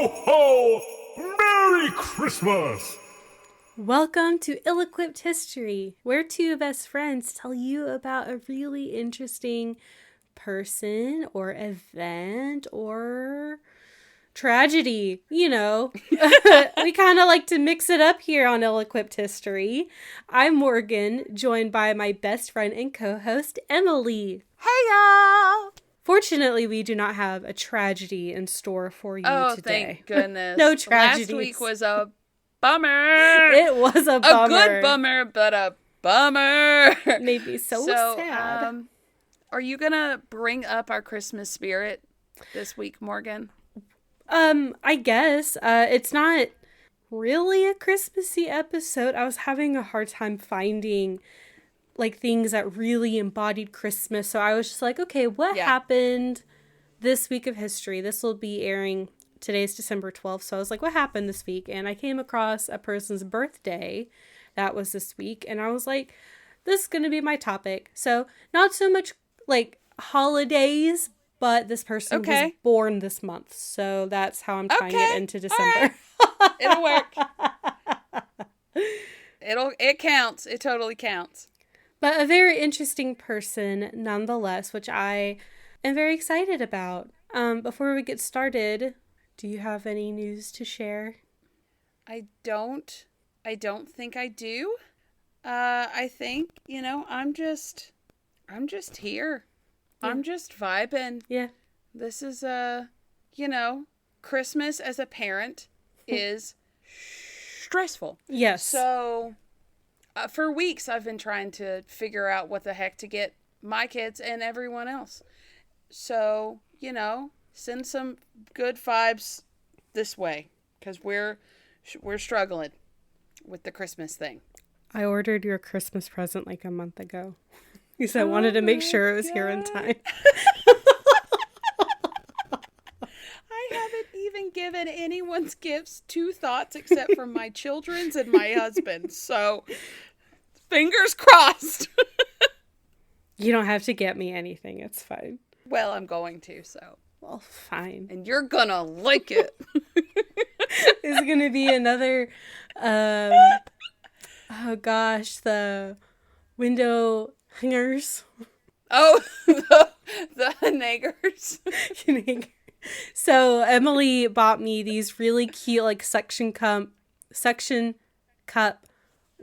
ho, ho! Merry Christmas! Welcome to Ill-Equipped History, where two best friends tell you about a really interesting person or event or tragedy. You know, we kind of like to mix it up here on Ill-Equipped History. I'm Morgan, joined by my best friend and co-host, Emileigh. Hey, y'all! Fortunately, we do not have a tragedy in store for you today. Thank goodness. No tragedies. Last week was a bummer. It was a bummer. A good bummer, but a bummer. Made me so sad. Are you going to bring up our Christmas spirit this week, Morgan? I guess. It's not really a Christmassy episode. I was having a hard time finding like things that really embodied Christmas. So I was just like, okay, what happened this week of history? This will be airing, today's December 12th. So I was like, what happened this week? And I came across a person's birthday that was this week. And I was like, this is going to be my topic. So not so much like holidays, but this person was born this month. So that's how I'm tying it into December. Right. It'll work. It counts. It totally counts. But a very interesting person nonetheless, which I am very excited about. Before we get started, do you have any news to share? I don't think I do. I think, I'm just here. Yeah. I'm just vibing. Yeah. This is Christmas as a parent is stressful. Yes. So for weeks, I've been trying to figure out what the heck to get my kids and everyone else. So, send some good vibes this way because we're struggling with the Christmas thing. I ordered your Christmas present like a month ago because I wanted to make sure it was here in time. I haven't even given anyone's gifts 2 thoughts except for my children's and my husband's. So, fingers crossed. You don't have to get me anything. It's fine. Well, I'm going to, so. Well, fine. And you're gonna like it. It's gonna be another, the window hangers. Oh, the nagers. So Emileigh bought me these really cute like suction cup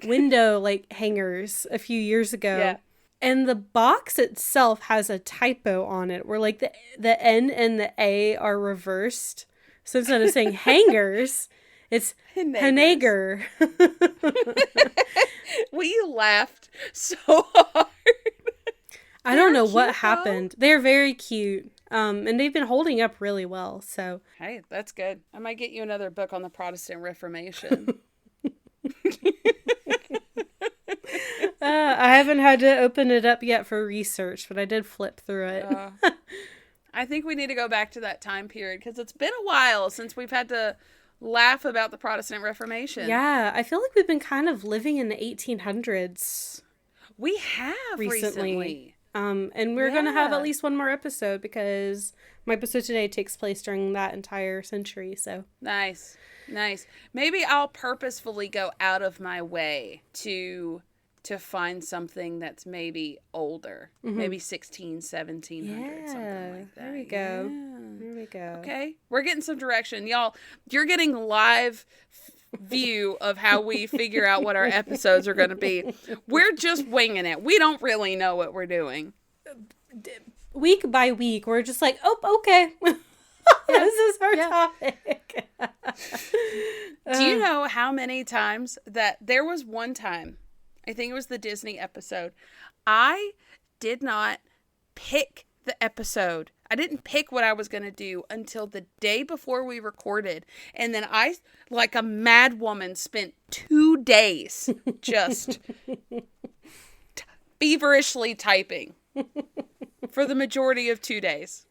window like hangers a few years ago. Yeah. And the box itself has a typo on it where like the N and the A are reversed. So instead of saying hangers, it's Haneger. We laughed so hard. I don't know what happened. They're very cute. And they've been holding up really well. So hey, that's good. I might get you another book on the Protestant Reformation. I haven't had to open it up yet for research, but I did flip through it. I think we need to go back to that time period because it's been a while since we've had to laugh about the Protestant Reformation. Yeah, I feel like we've been kind of living in the 1800s. We have recently. And we're going to have at least one more episode because my episode today takes place during that entire century. So Nice. Maybe I'll purposefully go out of my way to find something that's maybe older. Mm-hmm. Maybe 1600, 1700, something like that. There we go. Yeah. There we go. Okay. We're getting some direction. Y'all, you're getting live view of how we figure out what our episodes are going to be. We're just winging it. We don't really know what we're doing. Week by week, we're just like, oh, okay. This is our topic. Do you know how many times that there was one time, I think it was the Disney episode, I did not pick the episode. I didn't pick what I was going to do until the day before we recorded. And then I, like a mad woman, spent 2 days just feverishly typing for the majority of 2 days.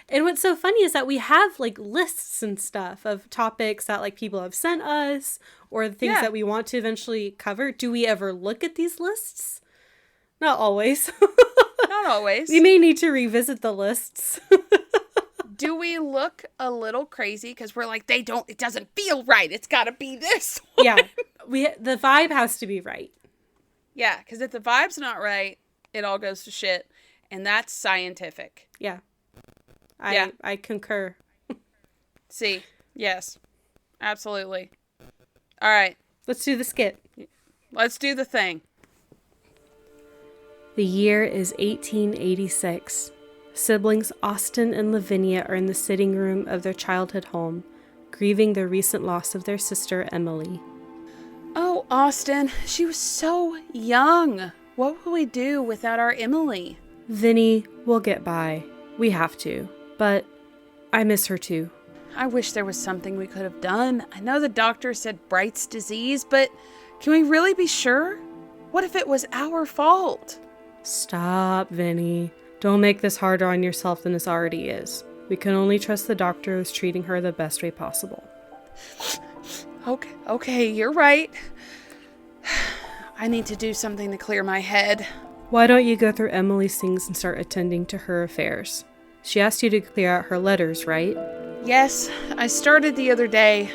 And what's so funny is that we have like lists and stuff of topics that like people have sent us or the things that we want to eventually cover. Do we ever look at these lists? Not always. Not always. We may need to revisit the lists. Do we look a little crazy because we're like, it doesn't feel right. It's got to be this one. Yeah. The vibe has to be right. Yeah, because if the vibe's not right, it all goes to shit. And that's scientific. Yeah. I concur. See, yes, absolutely. All right. Let's do the skit. Let's do the thing. The year is 1886. Siblings Austin and Lavinia are in the sitting room of their childhood home, grieving the recent loss of their sister, Emileigh. Oh, Austin, she was so young. What would we do without our Emileigh? Vinny, we'll get by. We have to. But I miss her too. I wish there was something we could have done. I know the doctor said Bright's disease, but can we really be sure? What if it was our fault? Stop, Vinny. Don't make this harder on yourself than this already is. We can only trust the doctor who's treating her the best way possible. Okay, you're right. I need to do something to clear my head. Why don't you go through Emileigh's things and start attending to her affairs? She asked you to clear out her letters, right? Yes, I started the other day.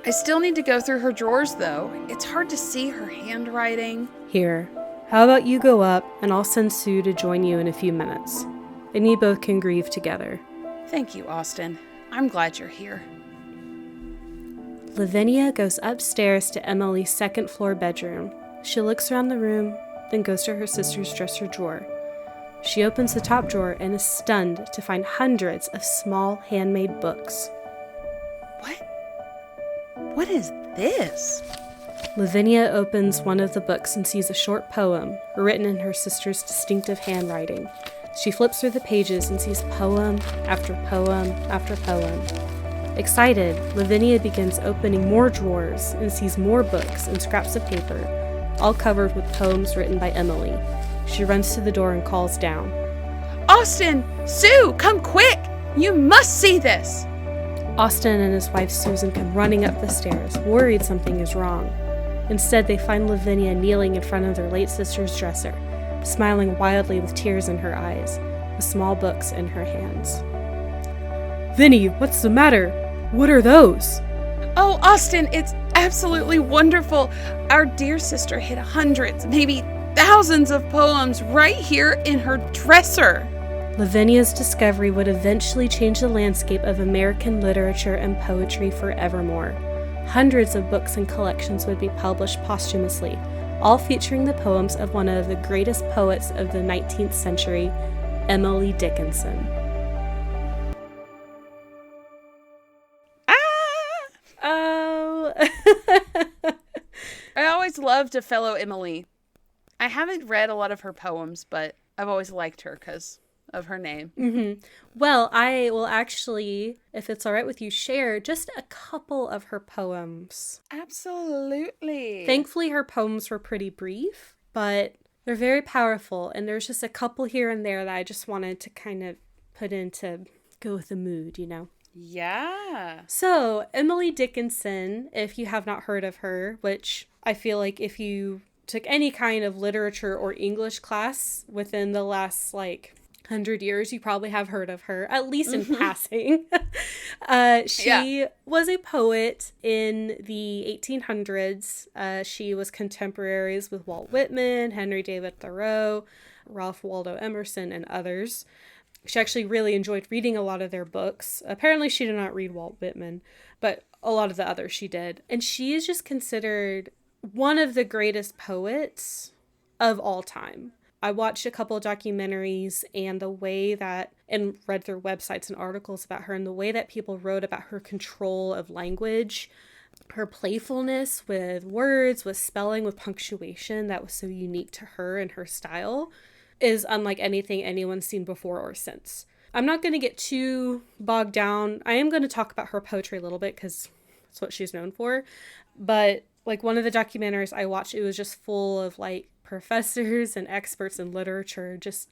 I still need to go through her drawers, though. It's hard to see her handwriting. Here, how about you go up and I'll send Sue to join you in a few minutes. And you both can grieve together. Thank you, Austin. I'm glad you're here. Lavinia goes upstairs to Emileigh's second-floor bedroom. She looks around the room, then goes to her sister's dresser drawer. She opens the top drawer and is stunned to find hundreds of small handmade books. What is this? Lavinia opens one of the books and sees a short poem written in her sister's distinctive handwriting. She flips through the pages and sees poem after poem after poem. Excited, Lavinia begins opening more drawers and sees more books and scraps of paper, all covered with poems written by Emileigh. She runs to the door and calls down. Austin! Sue! Come quick! You must see this! Austin and his wife Susan come running up the stairs, worried something is wrong. Instead, they find Lavinia kneeling in front of their late sister's dresser, smiling wildly with tears in her eyes, with small books in her hands. Vinny, what's the matter? What are those? Oh, Austin, it's absolutely wonderful. Our dear sister hid hundreds, maybe thousands of poems right here in her dresser. Lavinia's discovery would eventually change the landscape of American literature and poetry forevermore. Hundreds of books and collections would be published posthumously, all featuring the poems of one of the greatest poets of the 19th century, Emily Dickinson. Oh. I always loved a fellow Emileigh. I haven't read a lot of her poems, but I've always liked her because of her name. Mm-hmm. Well, I will actually, if it's all right with you, share just a couple of her poems. Absolutely. Thankfully, her poems were pretty brief, but they're very powerful. And there's just a couple here and there that I just wanted to kind of put in to go with the mood, you know? Yeah. So, Emily Dickinson, if you have not heard of her, which I feel like if you took any kind of literature or English class within the last, 100 years, you probably have heard of her, at least in passing. She was a poet in the 1800s. She was contemporaries with Walt Whitman, Henry David Thoreau, Ralph Waldo Emerson, and others. She actually really enjoyed reading a lot of their books. Apparently she did not read Walt Whitman, but a lot of the others she did. And she is just considered one of the greatest poets of all time. I watched a couple of documentaries and read through websites and articles about her, and the way that people wrote about her control of language, her playfulness with words, with spelling, with punctuation that was so unique to her and her style is unlike anything anyone's seen before or since. I'm not going to get too bogged down. I am going to talk about her poetry a little bit because that's what she's known for. But one of the documentaries I watched, it was just full of professors and experts in literature just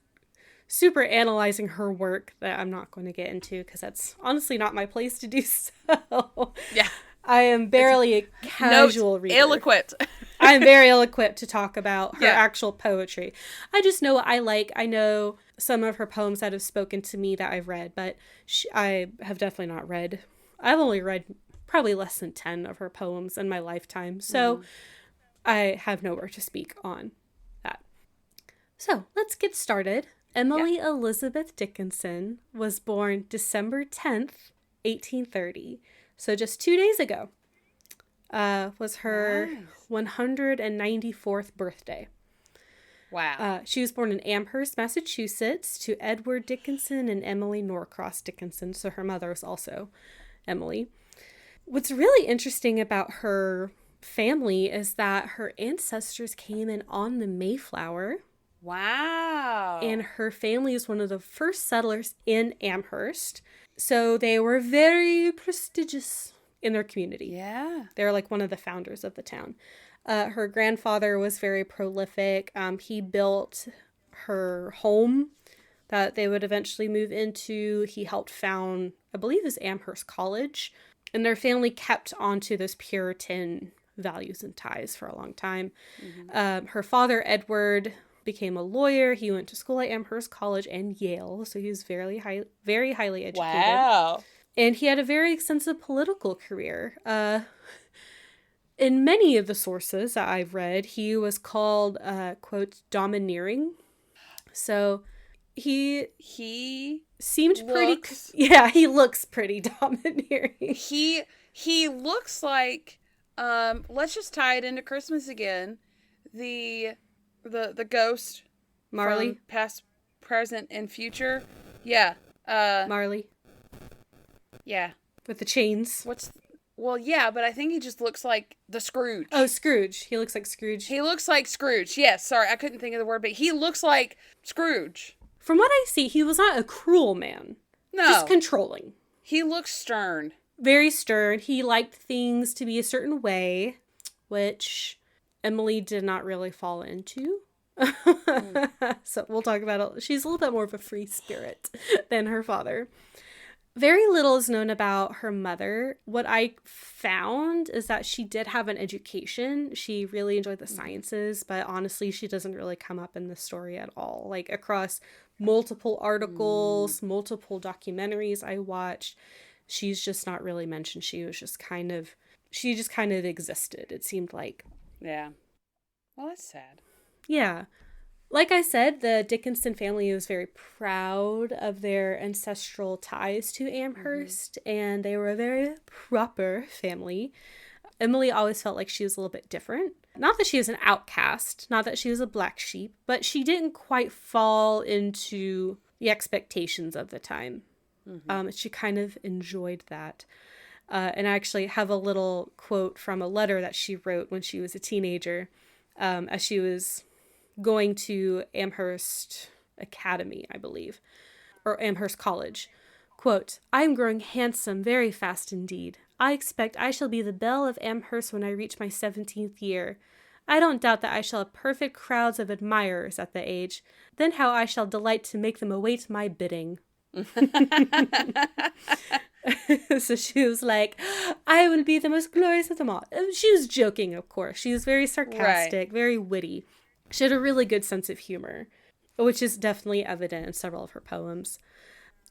super analyzing her work that I'm not going to get into because that's honestly not my place to do so. Yeah. I am barely a casual reader. Ill-equipped. I'm very ill-equipped to talk about her actual poetry. I just know what I like. I know some of her poems that have spoken to me that I've read, but I have definitely not read. I've only read probably less than 10 of her poems in my lifetime, so I have nowhere to speak on that. So let's get started. Emily Elizabeth Dickinson was born December 10th, 1830. So just 2 days ago was her 194th birthday. Wow. She was born in Amherst, Massachusetts, to Edward Dickinson and Emily Norcross Dickinson. So her mother was also Emily. What's really interesting about her family is that her ancestors came in on the Mayflower. Wow. And her family is one of the first settlers in Amherst. So they were very prestigious in their community. Yeah. They're like one of the founders of the town. Her grandfather was very prolific. He built her home that they would eventually move into. He helped found, I believe, it was Amherst College. And their family kept onto those Puritan values and ties for a long time. Her father, Edward, became a lawyer. He went to school at Amherst College and Yale, so he was very highly educated. Wow. And he had a very extensive political career. In many of the sources that I've read, he was called, quote, domineering. So he seemed looks, he looks pretty domineering. He looks like, let's just tie it into Christmas again. The ghost, Marley, from past, present, and future. Yeah. Marley. Yeah. With the chains. Well, yeah, but I think he just looks like the Scrooge. Oh, Scrooge. He looks like Scrooge. He looks like Scrooge. Yes, sorry, I couldn't think of the word, but he looks like Scrooge. From what I see, he was not a cruel man. No. Just controlling. He looks stern. Very stern. He liked things to be a certain way, which Emily did not really fall into. So we'll talk about it. She's a little bit more of a free spirit than her father. Very little is known about her mother. What I found is that she did have an education. She really enjoyed the sciences, but honestly, she doesn't really come up in the story at all. Like across multiple articles, multiple documentaries I watched, she's just not really mentioned. She just kind of existed, it seemed like. Yeah. Well, that's sad. Yeah. Like I said, the Dickinson family was very proud of their ancestral ties to Amherst, and they were a very proper family. Emily always felt like she was a little bit different. Not that she was an outcast, not that she was a black sheep, but she didn't quite fall into the expectations of the time. She kind of enjoyed that. And I actually have a little quote from a letter that she wrote when she was a teenager, as she was going to Amherst Academy, I believe, or Amherst College. Quote, "I am growing handsome very fast indeed. I expect I shall be the belle of Amherst when I reach my 17th year. I don't doubt that I shall have perfect crowds of admirers at the age. Then how I shall delight to make them await my bidding." So she was like, "I will be the most glorious of them all." She was joking, of course. She was very sarcastic, very witty. She had a really good sense of humor, which is definitely evident in several of her poems.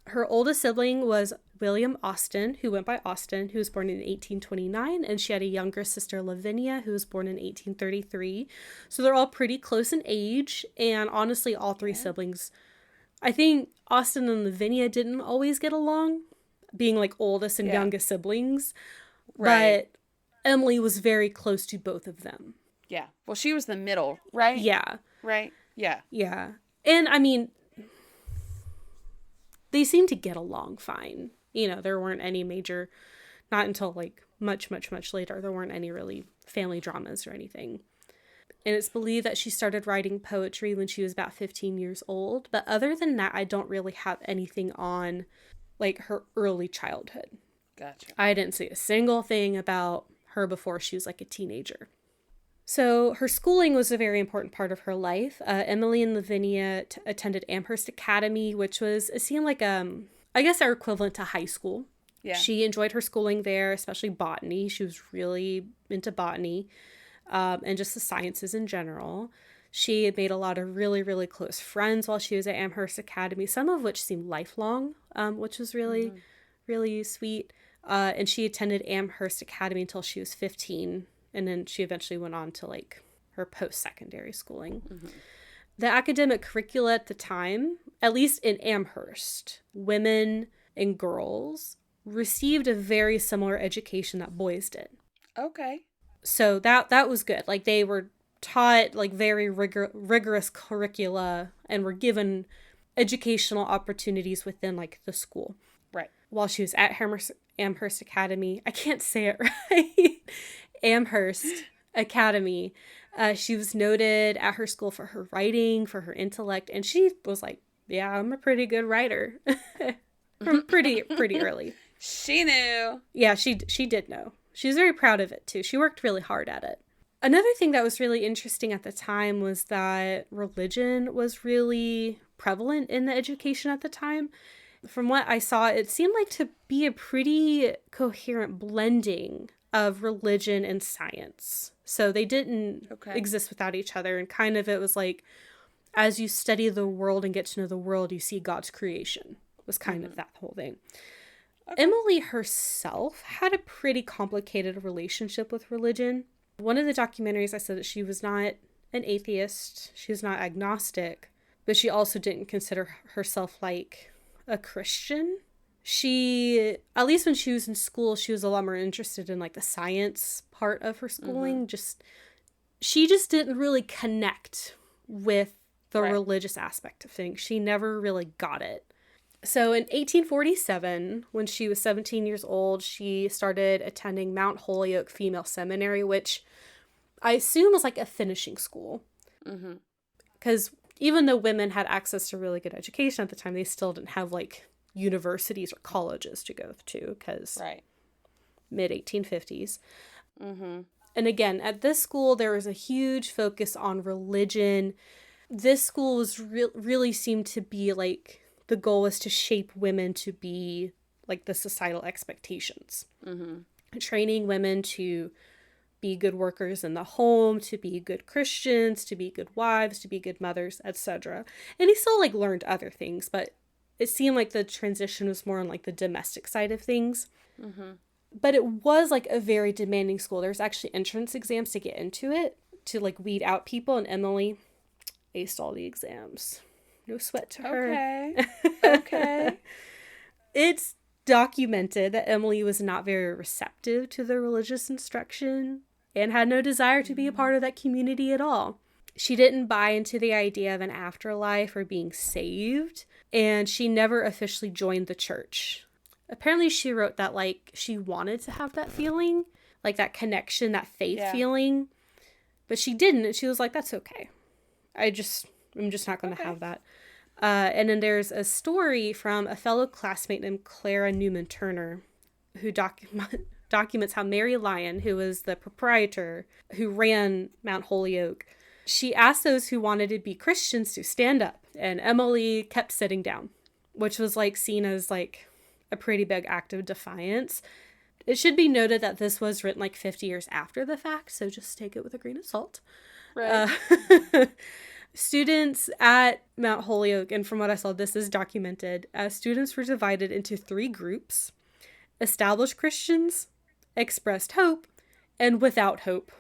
Her oldest sibling was William Austin, who went by Austin, who was born in 1829, and she had a younger sister, Lavinia, who was born in 1833. So they're all pretty close in age, and honestly, all three siblings, I think Austin and Lavinia didn't always get along, being like oldest and youngest siblings, but Emily was very close to both of them. Yeah. Well, she was the middle, right? Yeah. Right? Yeah. Yeah. And I mean, they seemed to get along fine. You know, there weren't any major, not until like much later, there weren't any really family dramas or anything. And it's believed that she started writing poetry when she was about 15 years old. But other than that, I don't really have anything on like her early childhood. Gotcha. I didn't see a single thing about her before she was like a teenager. So her schooling was a very important part of her life. Emily and Lavinia attended Amherst Academy, which was, it seemed like, I guess our equivalent to high school. Yeah. She enjoyed her schooling there, especially botany. She was really into botany, and just the sciences in general. She had made a lot of really, really close friends while she was at Amherst Academy, some of which seemed lifelong, which was really, really sweet. And she attended Amherst Academy until she was 15. And then she eventually went on to like her post-secondary schooling. The academic curricula at the time, at least in Amherst, women and girls received a very similar education that boys did. Okay. So that was good. Like they were taught like very rigorous curricula and were given educational opportunities within like the school. Right. While she was at Amherst Academy, I can't say it right. Amherst Academy. She was noted at her school for her writing, for her intellect, and she was like, yeah, I'm a pretty good writer. From pretty early. She knew. Yeah, she did know. She was very proud of it too. She worked really hard at it. Another thing that was really interesting at the time was that religion was really prevalent in the education at the time. From what I saw, it seemed like to be a pretty coherent blending of religion and science. So they didn't exist without each other. And kind of it was like, as you study the world and get to know the world, you see God's creation. Was kind of that whole thing. Okay. Emileigh herself had a pretty complicated relationship with religion. One of the documentaries I said that she was not an atheist. She was not agnostic. But she also didn't consider herself like a Christian. She, at least when she was in school, she was a lot more interested in like the science part of her schooling. She just didn't really connect with the religious aspect of things. She never really got it. So in 1847, when she was 17 years old, she started attending Mount Holyoke Female Seminary, which I assume was like a finishing school. Because even though women had access to really good education at the time, they still didn't have like universities or colleges to go to, because mid-1850s. And again, at this school, there was a huge focus on religion. This school was really seemed to be like, the goal was to shape women to be like the societal expectations. Training women to be good workers in the home, to be good Christians, to be good wives, to be good mothers, etc. And he still like learned other things, but it seemed like the transition was more on like the domestic side of things. But it was like a very demanding school. There's actually entrance exams to get into it, to like weed out people, and Emileigh aced all the exams. No sweat to her. Okay. It's documented that Emileigh was not very receptive to the religious instruction and had no desire to be a part of that community at all. She didn't buy into the idea of an afterlife or being saved, and she never officially joined the church. Apparently she wrote that like she wanted to have that feeling, like that connection, that faith feeling, but she didn't, and she was like, that's okay. I'm just not going to have that. And then there's a story from a fellow classmate named Clara Newman Turner, who documents how Mary Lyon, who was the proprietor who ran Mount Holyoke, she asked those who wanted to be Christians to stand up, and Emileigh kept sitting down, which was like seen as like a pretty big act of defiance. It should be noted that this was written like 50 years after the fact, so just take it with a grain of salt. Students at Mount Holyoke, and from what I saw, this is documented, students were divided into 3 groups: established Christians, expressed hope, and without hope.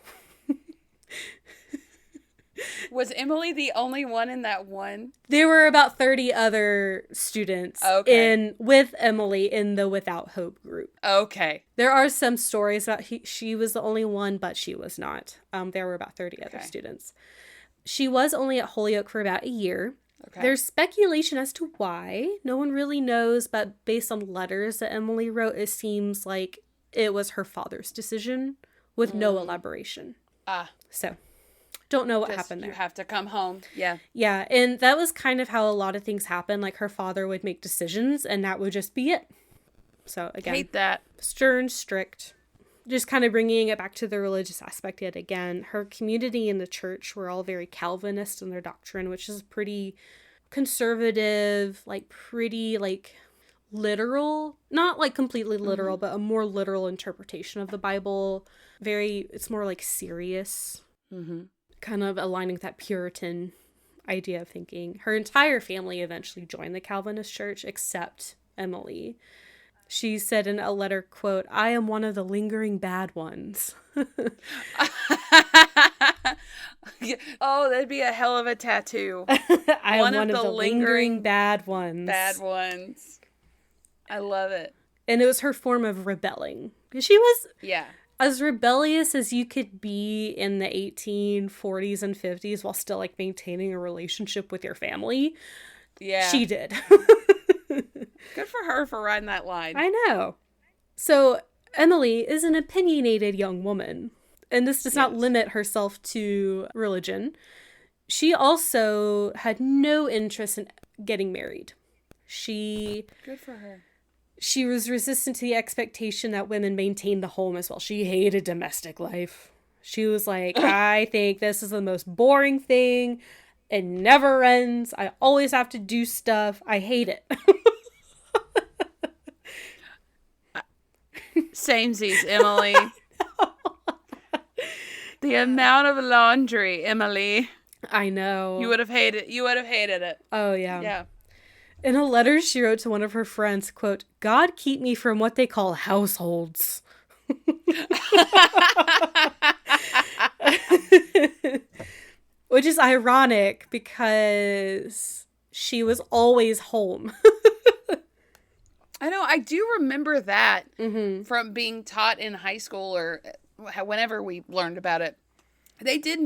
Was Emileigh the only one in that one? There were about 30 other students with Emileigh in the without hope group. Okay. There are some stories about she was the only one, but she was not. There were about 30 other students. She was only at Holyoke for about a year. There's speculation as to why. No one really knows, but based on letters that Emileigh wrote, it seems like it was her father's decision with no elaboration. So, don't know what happened there. You have to come home. Yeah. Yeah, and that was kind of how a lot of things happen. Like, her father would make decisions, and that would just be it. So, again. Hate that. Stern, strict. Just kind of bringing it back to the religious aspect yet again. Her community and the church were all very Calvinist in their doctrine, which is pretty conservative, like pretty like literal, not like completely literal, but a more literal interpretation of the Bible. It's more like serious. kind of aligning with that Puritan idea of thinking. Her entire family eventually joined the Calvinist church except Emileigh. She said in a letter, quote, "I am one of the lingering bad ones." Oh, that'd be a hell of a tattoo. I am one of the lingering bad ones. Bad ones. I love it. And it was her form of rebelling. She was Yeah. as rebellious as you could be in the 1840s and 50s while still like maintaining a relationship with your family. Yeah. She did. Good for her for riding that line. I know. So Emileigh is an opinionated young woman, and this does not limit herself to religion. She also had no interest in getting married. Good for her. She was resistant to the expectation that women maintained the home as well. She hated domestic life. She was like, I think this is the most boring thing. It never ends. I always have to do stuff. I hate it. Samesies, Emileigh. The amount of laundry, Emileigh. I know. You would have hated it. Oh, yeah. Yeah. In a letter she wrote to one of her friends, quote, "God keep me from what they call households." Which is ironic because she was always home. I know. I do remember that from being taught in high school or whenever we learned about it. They did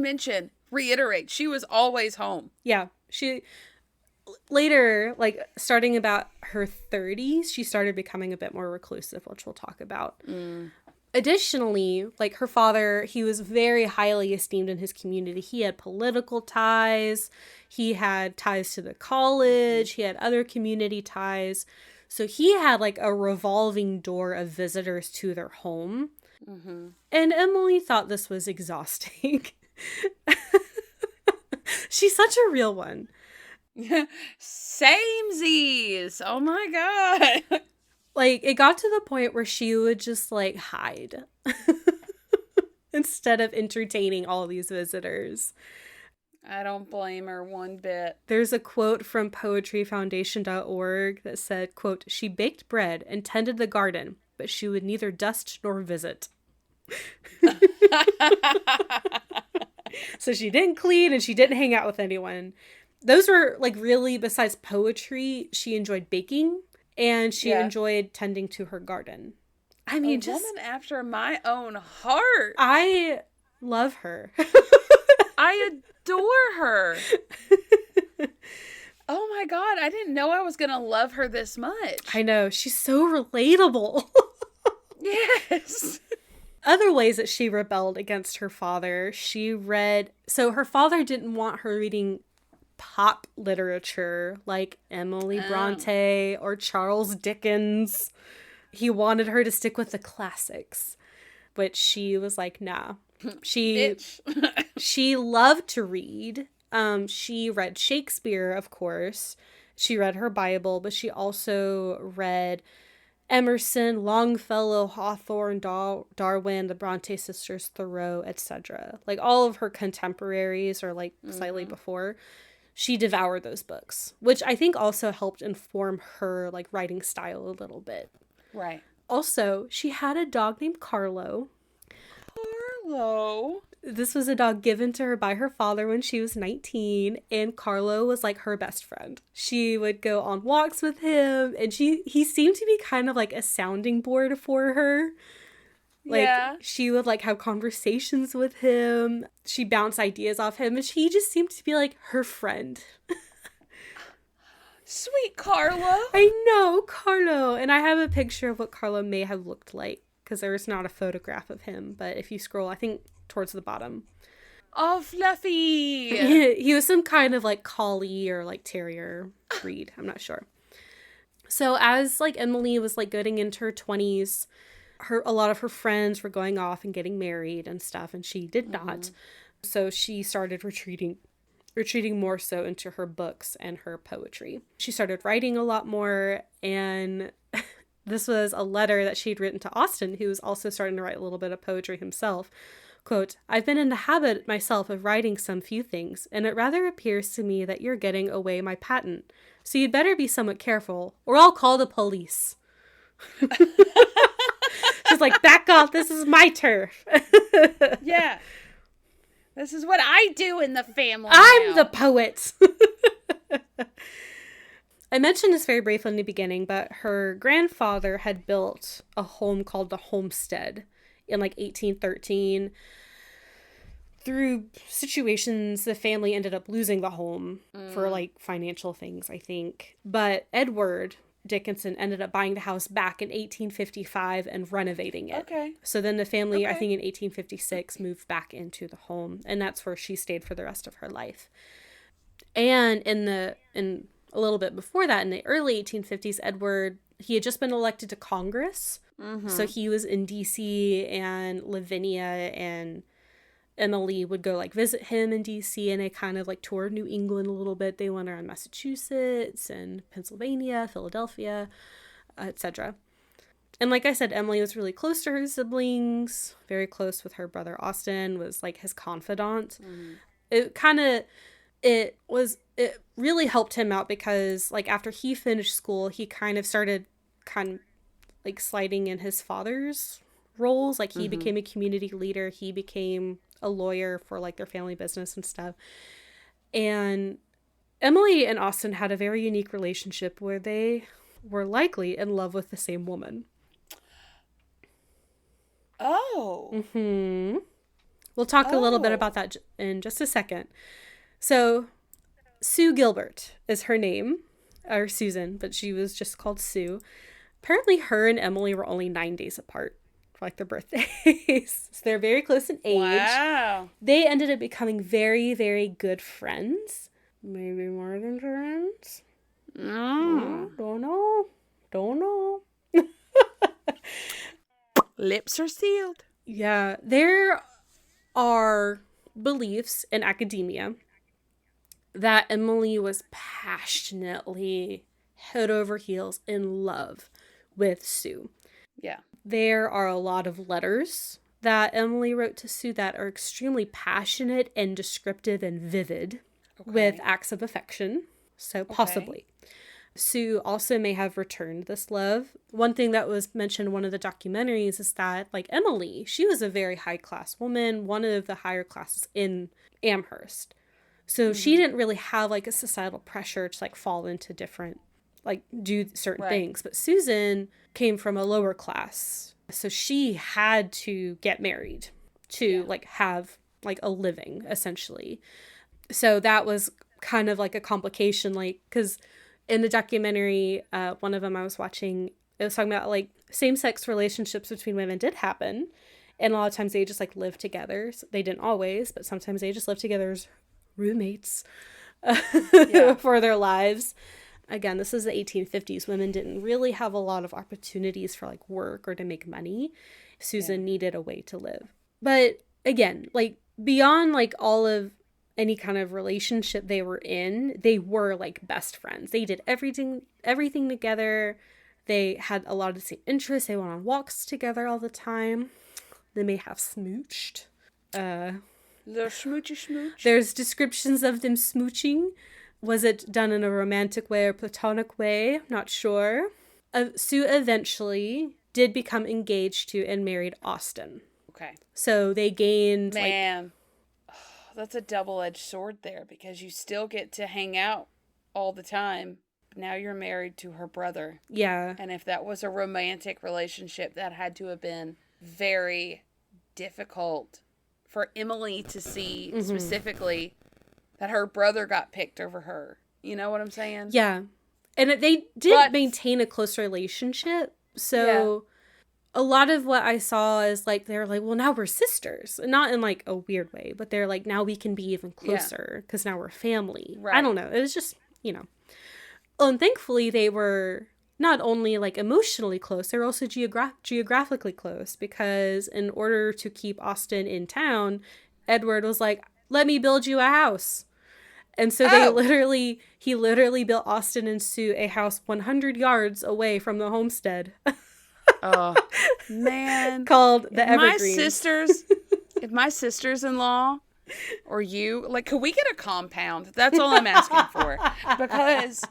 reiterate, she was always home. Yeah. She later, like starting about her 30s, she started becoming a bit more reclusive, which we'll talk about. Additionally, like her father, he was very highly esteemed in his community. He had political ties. He had ties to the college. He had other community ties. So he had like a revolving door of visitors to their home. And Emileigh thought this was exhausting. She's such a real one. Samesies. Oh my God. Like, it got to the point where she would just, like, hide instead of entertaining all these visitors. I don't blame her one bit. There's a quote from poetryfoundation.org that said, quote, "She baked bread and tended the garden, but she would neither dust nor visit." So she didn't clean and she didn't hang out with anyone. Those were, like, really, besides poetry, she enjoyed baking. And she enjoyed tending to her garden. I mean, a woman after my own heart. I love her. I adore her. Oh my God. I didn't know I was going to love her this much. I know. She's so relatable. Yes. Other ways that she rebelled against her father, so her father didn't want her reading pop literature like Emily Bronte or Charles Dickens. He wanted her to stick with the classics, which she was like, nah. She loved to read. She read Shakespeare, of course. She read her Bible, but she also read Emerson, Longfellow, Hawthorne, Darwin, the Bronte sisters, Thoreau, etc. Like all of her contemporaries or like slightly before. She devoured those books, which I think also helped inform her like writing style a little bit. Right. Also, she had a dog named Carlo. Carlo. This was a dog given to her by her father when she was 19, and Carlo was like her best friend. She would go on walks with him, and he seemed to be kind of like a sounding board for her. Like, she would, like, have conversations with him. She bounced ideas off him, and he just seemed to be, like, her friend. Sweet Carlo. I know, Carlo. And I have a picture of what Carlo may have looked like, because there's not a photograph of him. But if you scroll, I think, towards the bottom. Oh, Fluffy. He was some kind of, like, collie or, like, terrier breed. I'm not sure. So as, like, Emileigh was, like, getting into her 20s... a lot of her friends were going off and getting married and stuff, and she did not. So she started retreating more so into her books and her poetry. She started writing a lot more, and this was a letter that she'd written to Austen, who was also starting to write a little bit of poetry himself. Quote, I've been in the habit myself of writing some few things, and it rather appears to me that you're getting away my patent. So you'd better be somewhat careful, or I'll call the police. She's like, back off, this is my turf. Yeah. This is what I do in the family. I'm the poet. I mentioned this very briefly in the beginning, but her grandfather had built a home called the Homestead in like 1813. Through situations, the family ended up losing the home for like financial things, I think. But Edward Dickinson ended up buying the house back in 1855 and renovating it. Okay. So then the family, I think in 1856, moved back into the home, and that's where she stayed for the rest of her life. And in a little bit before that, in the early 1850s, Edward, he had just been elected to Congress. So he was in D.C., and Lavinia and Emileigh would go like visit him in D.C., and they kind of like toured New England a little bit. They went around Massachusetts and Pennsylvania, Philadelphia, etc. And like I said, Emileigh was really close to her siblings, very close with her brother Austin, was like his confidant. It really helped him out because like after he finished school, he kind of started like sliding in his father's roles. Like he became a community leader. He became a lawyer for like their family business and stuff. And Emileigh and Austin had a very unique relationship where they were likely in love with the same woman. Oh. We'll talk a little bit about that in just a second. So Sue Gilbert is her name, or Susan, but she was just called Sue. Apparently her and Emileigh were only 9 days apart for like their birthdays. So they're very close in age. Wow. They ended up becoming very, very good friends. Maybe more than friends. Don't know. Lips are sealed. Yeah. There are beliefs in academia that Emileigh was passionately head over heels in love with Sue. Yeah. There are a lot of letters that Emileigh wrote to Sue that are extremely passionate and descriptive and vivid with acts of affection. So possibly. Sue also may have returned this love. One thing that was mentioned in one of the documentaries is that, like, Emileigh, she was a very high-class woman, one of the higher classes in Amherst. So she didn't really have, like, a societal pressure to, like, fall into different, like, do certain things. But Susan came from a lower class. So she had to get married to, like, have, like, a living, essentially. So that was kind of, like, a complication, like, because in the documentary, one of them I was watching, it was talking about, like, same-sex relationships between women did happen. And a lot of times they just, like, lived together. So they didn't always, but sometimes they just lived together as roommates for their lives. Again, this is the 1850s. Women didn't really have a lot of opportunities for, like, work or to make money. Susan needed a way to live. But again, like, beyond, like, all of any kind of relationship they were in, they were, like, best friends. They did everything together. They had a lot of the same interests. They went on walks together all the time. They may have smooched. The smoochy smooch. There's descriptions of them smooching. Was it done in a romantic way or platonic way? Not sure. Sue eventually did become engaged to and married Austin. Okay. So they gained, Man. That's a double-edged sword there, because you still get to hang out all the time. Now you're married to her brother. Yeah. And if that was a romantic relationship, that had to have been very difficult for Emileigh to see specifically that her brother got picked over her. You know what I'm saying? Yeah. And they did maintain a close relationship. So a lot of what I saw is, like, they're like, well, now we're sisters. Not in, like, a weird way, but they're like, now we can be even closer because now we're family. Right. I don't know. It was just, you know. And thankfully, they were not only, like, emotionally close, they're also geographically close, because in order to keep Austin in town, Edward was like, let me build you a house. And so he literally built Austin and Sue a house 100 yards away from the homestead. Oh, man. Called the Evergreen. My sisters If my sisters-in-law or you, like, could we get a compound? That's all I'm asking for. Because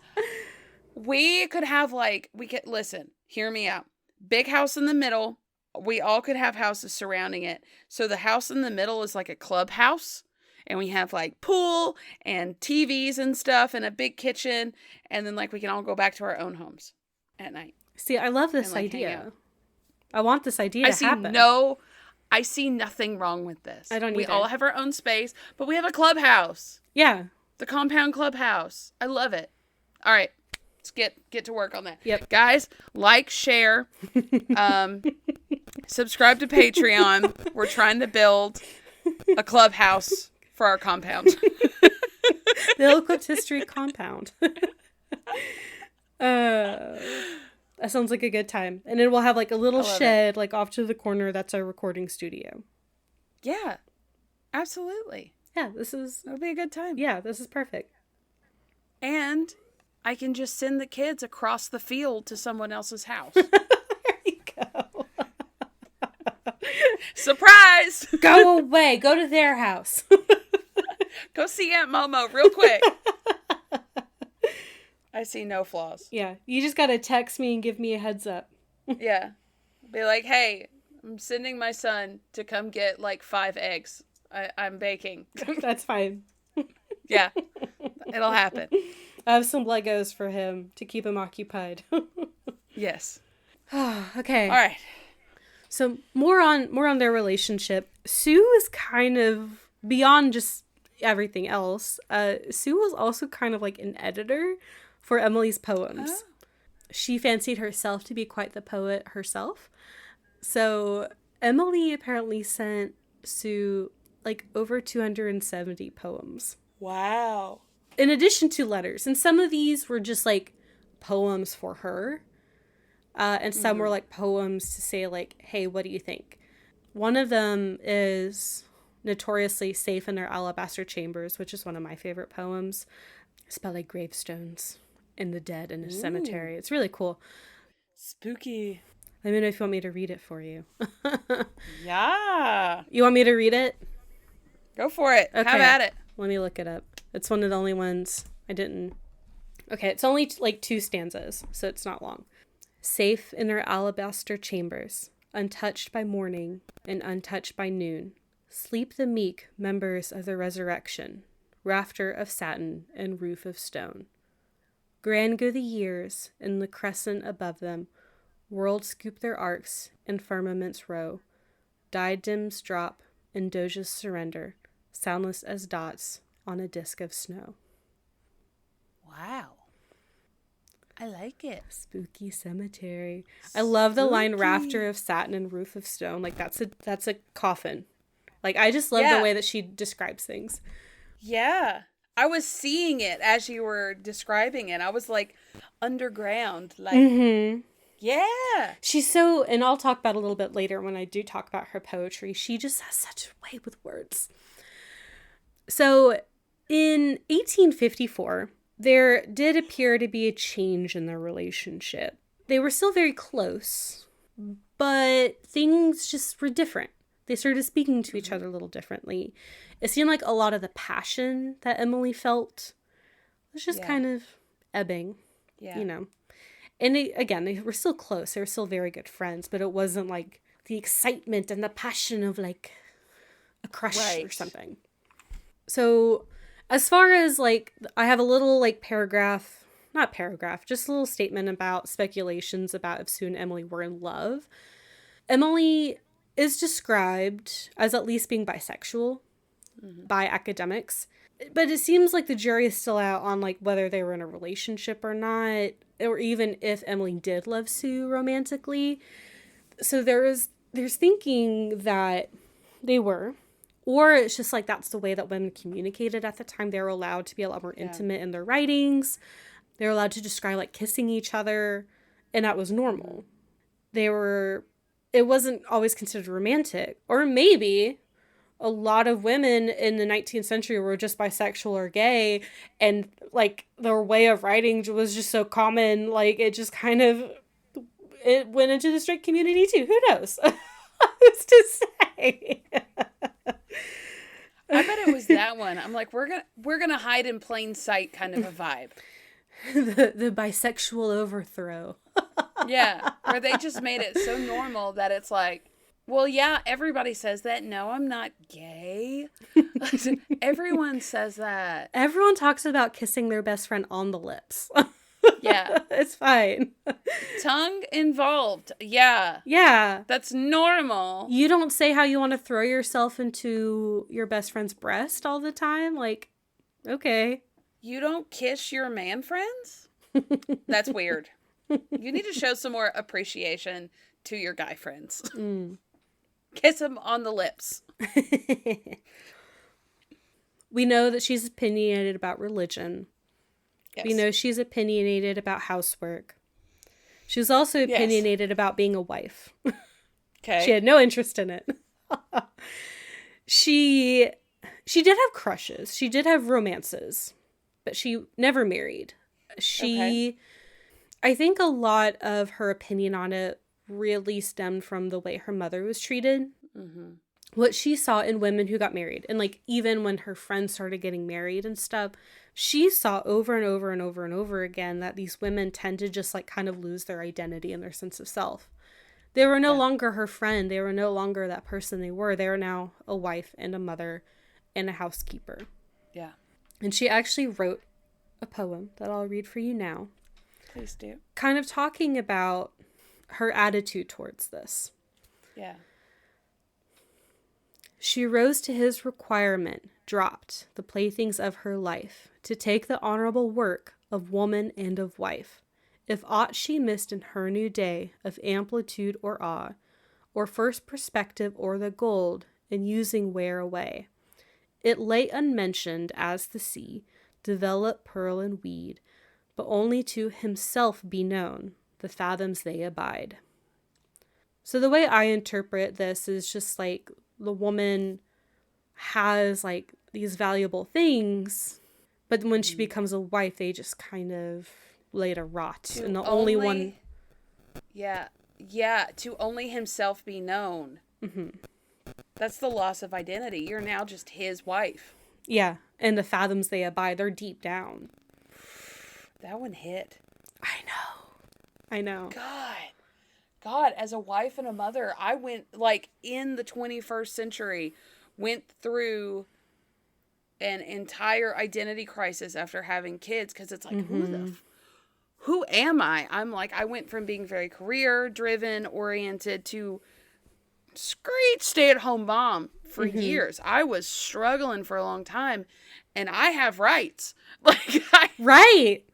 we could have, like, listen, hear me out. Big house in the middle. We all could have houses surrounding it. So the house in the middle is like a clubhouse. And we have, like, pool and TVs and stuff and a big kitchen. And then, like, we can all go back to our own homes at night. See, I love this and, like, idea. I want this idea to happen. I see nothing wrong with this. I don't We either. all have our own space, but we have a clubhouse. Yeah. The compound clubhouse. I love it. All right. Let's get to work on that. Yep. Guys, like, share, subscribe to Patreon. We're trying to build a clubhouse for our compound. The ill-equipped history compound. That sounds like a good time. And then we'll have like a little shed like off to the corner. That's our recording studio. Yeah, absolutely. Yeah, it'll be a good time. Yeah, this is perfect. And I can just send the kids across the field to someone else's house. There you go. Surprise! Go away. Go to their house. Go see Aunt Momo real quick. I see no flaws. Yeah, you just gotta text me and give me a heads up. Yeah. Be like, hey, I'm sending my son to come get like 5 eggs. I'm baking. That's fine. Yeah, it'll happen. I have some Legos for him to keep him occupied. Yes. Okay. All right. So more on their relationship. Sue is kind of beyond just everything else. Sue was also kind of like an editor for Emileigh's poems. Oh. She fancied herself to be quite the poet herself. So Emileigh apparently sent Sue like over 270 poems. Wow. In addition to letters. And some of these were just like poems for her. And some were like poems to say like, hey, what do you think? One of them is notoriously Safe in Their Alabaster Chambers, which is one of my favorite poems. It's about like gravestones and the dead in a cemetery. It's really cool. Spooky. Let me know if you want me to read it for you. Yeah. You want me to read it? Go for it. Okay. Have at it. Let me look it up. It's one of the only ones I didn't. Okay, it's only like 2 stanzas, so it's not long. Safe in their alabaster chambers, untouched by morning and untouched by noon, sleep the meek members of the resurrection, rafter of satin and roof of stone. Grand go the years in the crescent above them, worlds scoop their arcs and firmaments row, diadems drop and doges surrender, soundless as dots on a disk of snow. Wow. I like it. Spooky cemetery. I love the line rafter of satin and roof of stone. Like that's a coffin. Like I just love the way that she describes things. Yeah. I was seeing it as you were describing it. I was like underground. Like yeah. She's so, and I'll talk about it a little bit later when I do talk about her poetry. She just has such a way with words. So in 1854, there did appear to be a change in their relationship. They were still very close, but things just were different. They started speaking to each other a little differently. It seemed like a lot of the passion that Emileigh felt was just kind of ebbing, you know. And they were still close. They were still very good friends, but it wasn't like the excitement and the passion of like a crush or something. So as far as like, I have a little like just a little statement about speculations about if Sue and Emileigh were in love. Emileigh is described as at least being bisexual by academics, but it seems like the jury is still out on like whether they were in a relationship or not, or even if Emileigh did love Sue romantically. So there's thinking that they were, or it's just like that's the way that women communicated at the time. They were allowed to be a lot more intimate in their writings. They were allowed to describe like kissing each other, and that was normal. It wasn't always considered romantic. Or maybe a lot of women in the 19th century were just bisexual or gay, and like their way of writing was just so common, like it just kind of, it went into the straight community too. Who knows? Who's to say? I bet it was that one. I'm like, we're gonna hide in plain sight kind of a vibe. The bisexual overthrow. Yeah, where they just made it so normal that it's like, well, yeah, everybody says that. No, I'm not gay. Everyone says that. Everyone talks about kissing their best friend on the lips. Yeah. It's fine. Tongue involved. Yeah. Yeah. That's normal. You don't say how you want to throw yourself into your best friend's breast all the time. Like, okay. You don't kiss your man friends? That's weird. You need to show some more appreciation to your guy friends. Kiss them on the lips. We know that she's opinionated about religion. Yes. We know she's opinionated about housework. She was also opinionated about being a wife. Okay. She had no interest in it. She did have crushes. She did have romances. But she never married. I think a lot of her opinion on it really stemmed from the way her mother was treated. Mm-hmm. What she saw in women who got married. And like, even when her friends started getting married and stuff, she saw over and over and over and over again that these women tend to just like kind of lose their identity and their sense of self. They were no longer her friend. They were no longer that person they were. They were now a wife and a mother and a housekeeper. Yeah. And she actually wrote a poem that I'll read for you now. Please do. Kind of talking about her attitude towards this. Yeah. She rose to his requirement, dropped the playthings of her life, to take the honorable work of woman and of wife. If aught she missed in her new day of amplitude or awe, or first perspective or the gold, in using wear away, it lay unmentioned as the sea, develop pearl and weed, but only to himself be known, the fathoms they abide. So the way I interpret this is just like the woman has like these valuable things, but when she becomes a wife, they just kind of lay to rot. And the only one... Yeah, to only himself be known. Mm-hmm. That's the loss of identity. You're now just his wife. Yeah, and the fathoms they abide, they're deep down. That one hit. I know. God, as a wife and a mother, I went, like, in the 21st century, went through an entire identity crisis after having kids, because it's like, who am I? I'm like, I went from being very career-driven, oriented, to straight stay-at-home mom for years. I was struggling for a long time, and I have rights. Like, right.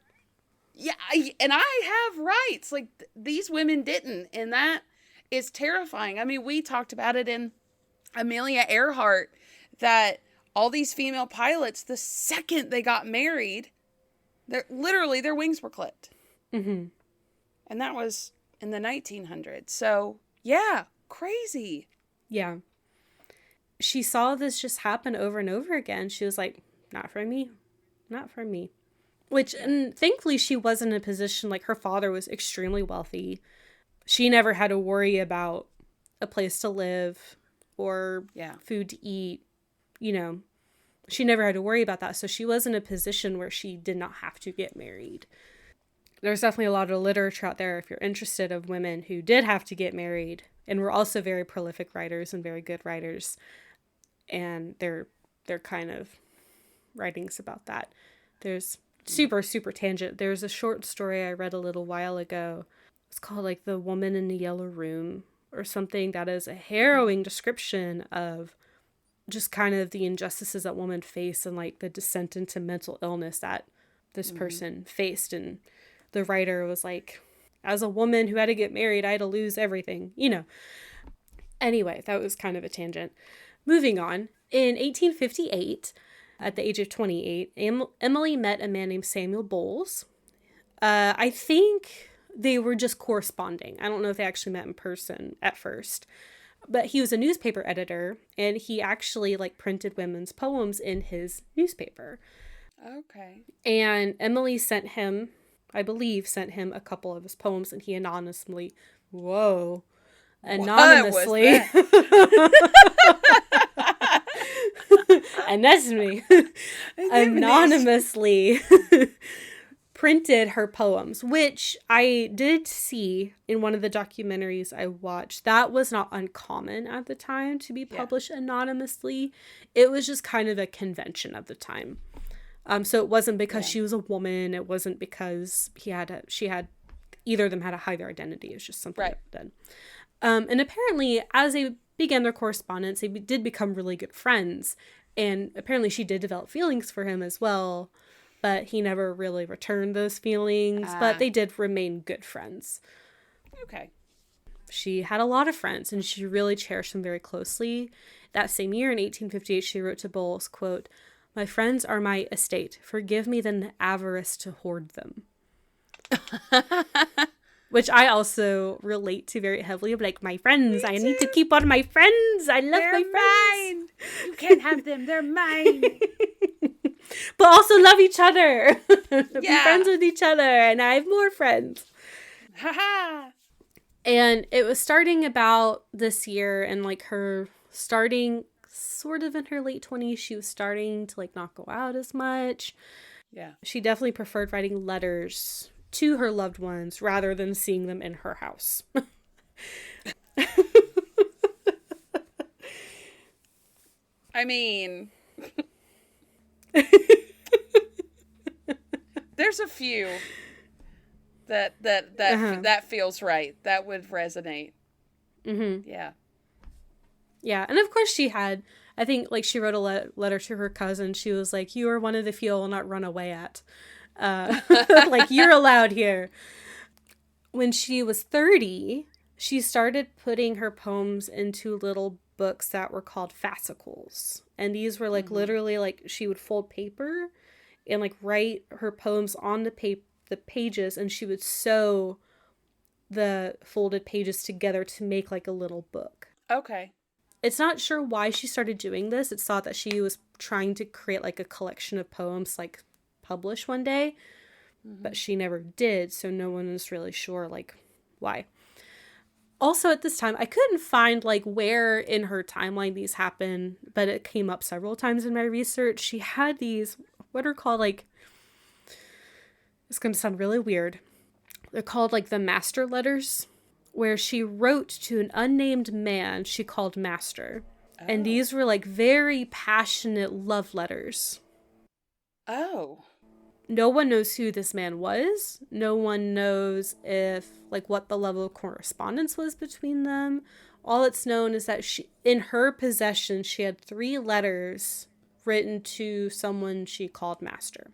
Yeah, and I have rights. Like, these women didn't, and that is terrifying. I mean, we talked about it in Amelia Earhart, that all these female pilots, the second they got married, their wings were clipped. Mm-hmm. And that was in the 1900s. So, yeah, crazy. Yeah. She saw this just happen over and over again. She was like, not for me. Not for me. Which, and thankfully she was in a position, like, her father was extremely wealthy. She never had to worry about a place to live or food to eat. You know, she never had to worry about that. So she was in a position where she did not have to get married. There's definitely a lot of literature out there, if you're interested, of women who did have to get married and were also very prolific writers and very good writers. And they're kind of writings about that. There's super tangent. There's a short story I read a little while ago. It's called like The Woman in the Yellow Room or something, that is a harrowing description of just kind of the injustices that women face and like the descent into mental illness that this person faced. And the writer was like, as a woman who had to get married, I had to lose everything, you know. Anyway, that was kind of a tangent. Moving on. In 1858, at the age of 28, Emileigh met a man named Samuel Bowles. I think they were just corresponding. I don't know if they actually met in person at first. But he was a newspaper editor, and he actually like printed women's poems in his newspaper. Okay. And Emileigh sent him a couple of his poems, and he anonymously And that's me. Anonymously printed her poems, which I did see in one of the documentaries I watched. That was not uncommon at the time to be published anonymously. It was just kind of a convention of the time. So it wasn't because she was a woman. It wasn't because she had either of them had to hide their identity. It was just something they did. And apparently, as they began their correspondence, they did become really good friends. And apparently she did develop feelings for him as well. But he never really returned those feelings. But they did remain good friends. Okay. She had a lot of friends, and she really cherished them very closely. That same year, in 1858, she wrote to Bowles, quote, "My friends are my estate. Forgive me the avarice to hoard them." Which I also relate to very heavily. I'm like, my friends, I need to keep on my friends. I love my friends. Mine. You can't have them. They're mine. But also love each other. Yeah. Be friends with each other. And I have more friends. Haha. And it was starting about this year, and like her starting sort of in her late 20s, she was starting to like not go out as much. Yeah. She definitely preferred writing letters to her loved ones rather than seeing them in her house. I mean, there's a few that feels right. That would resonate. Mm-hmm. Yeah. Yeah, and of course she had, I think, like, she wrote a letter to her cousin. She was like, "You are one of the few I will not run away at. Like, you're allowed here." When she was 30, she started putting her poems into little books that were called fascicles. And these were, like, literally, like, she would fold paper and, like, write her poems on the pages, and she would sew the folded pages together to make, like, a little book. Okay. It's not sure why she started doing this. It's thought that she was trying to create, like, a collection of poems, like, publish one day. But she never did, so no one is really sure, like, why. Also, at this time, I couldn't find, like, where in her timeline these happen, but it came up several times in my research. She had these, what are called, like, it's going to sound really weird. They're called, like, the master letters, where she wrote to an unnamed man she called Master. Oh. And these were, like, very passionate love letters. Oh. No one knows who this man was. No one knows if, like, what the level of correspondence was between them. All it's known is that she, in her possession, she had 3 letters written to someone she called Master.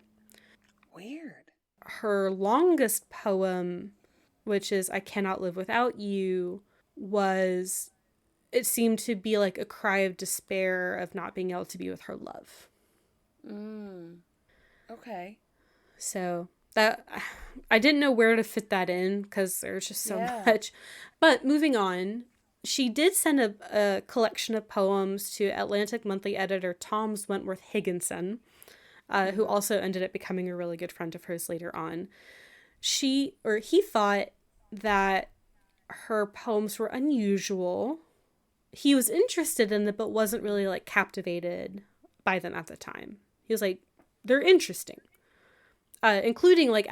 Weird. Her longest poem, which is "I Cannot Live Without You," it seemed to be like a cry of despair of not being able to be with her love. Okay. So that, I didn't know where to fit that in because there's just so much. But moving on, she did send a collection of poems to Atlantic Monthly editor Thomas Wentworth Higginson, who also ended up becoming a really good friend of hers later on. He thought that her poems were unusual. He was interested in them, but wasn't really, like, captivated by them at the time. He was like, they're interesting. Including, like,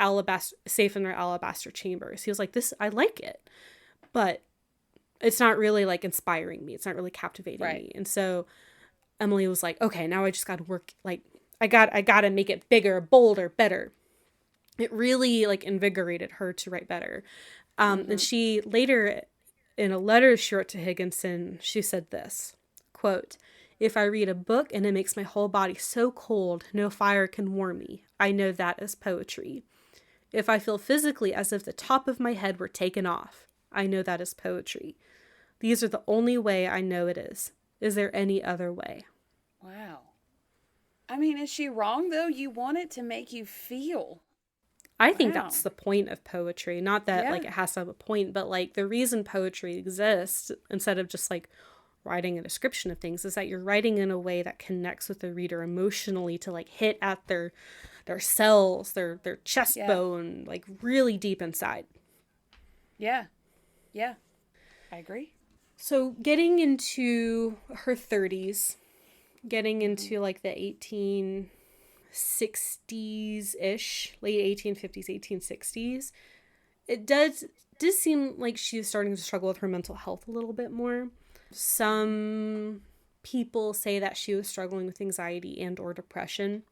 Safe in Their Alabaster Chambers. He was like, I like it, but it's not really, like, inspiring me. It's not really captivating me. And so Emily was like, okay, now I just got to work, like, I got to make it bigger, bolder, better. It really, like, invigorated her to write better. And she later, in a letter she wrote to Higginson, she said this, quote, "If I read a book and it makes my whole body so cold, no fire can warm me, I know that is poetry. If I feel physically as if the top of my head were taken off, I know that is poetry. These are the only way I know it is. Is there any other way?" Wow. I mean, is she wrong, though? You want it to make you feel. I think that's the point of poetry. Not that, like, it has to have a point, but, like, the reason poetry exists, instead of just, like, writing a description of things, is that you're writing in a way that connects with the reader emotionally to, like, hit at their cells, their chest bone, like, really deep inside. Yeah. Yeah. I agree. So getting into her 30s, getting into like the 1860s-ish, late 1850s, 1860s. It does seem like she was starting to struggle with her mental health a little bit more. Some people say that she was struggling with anxiety and or depression.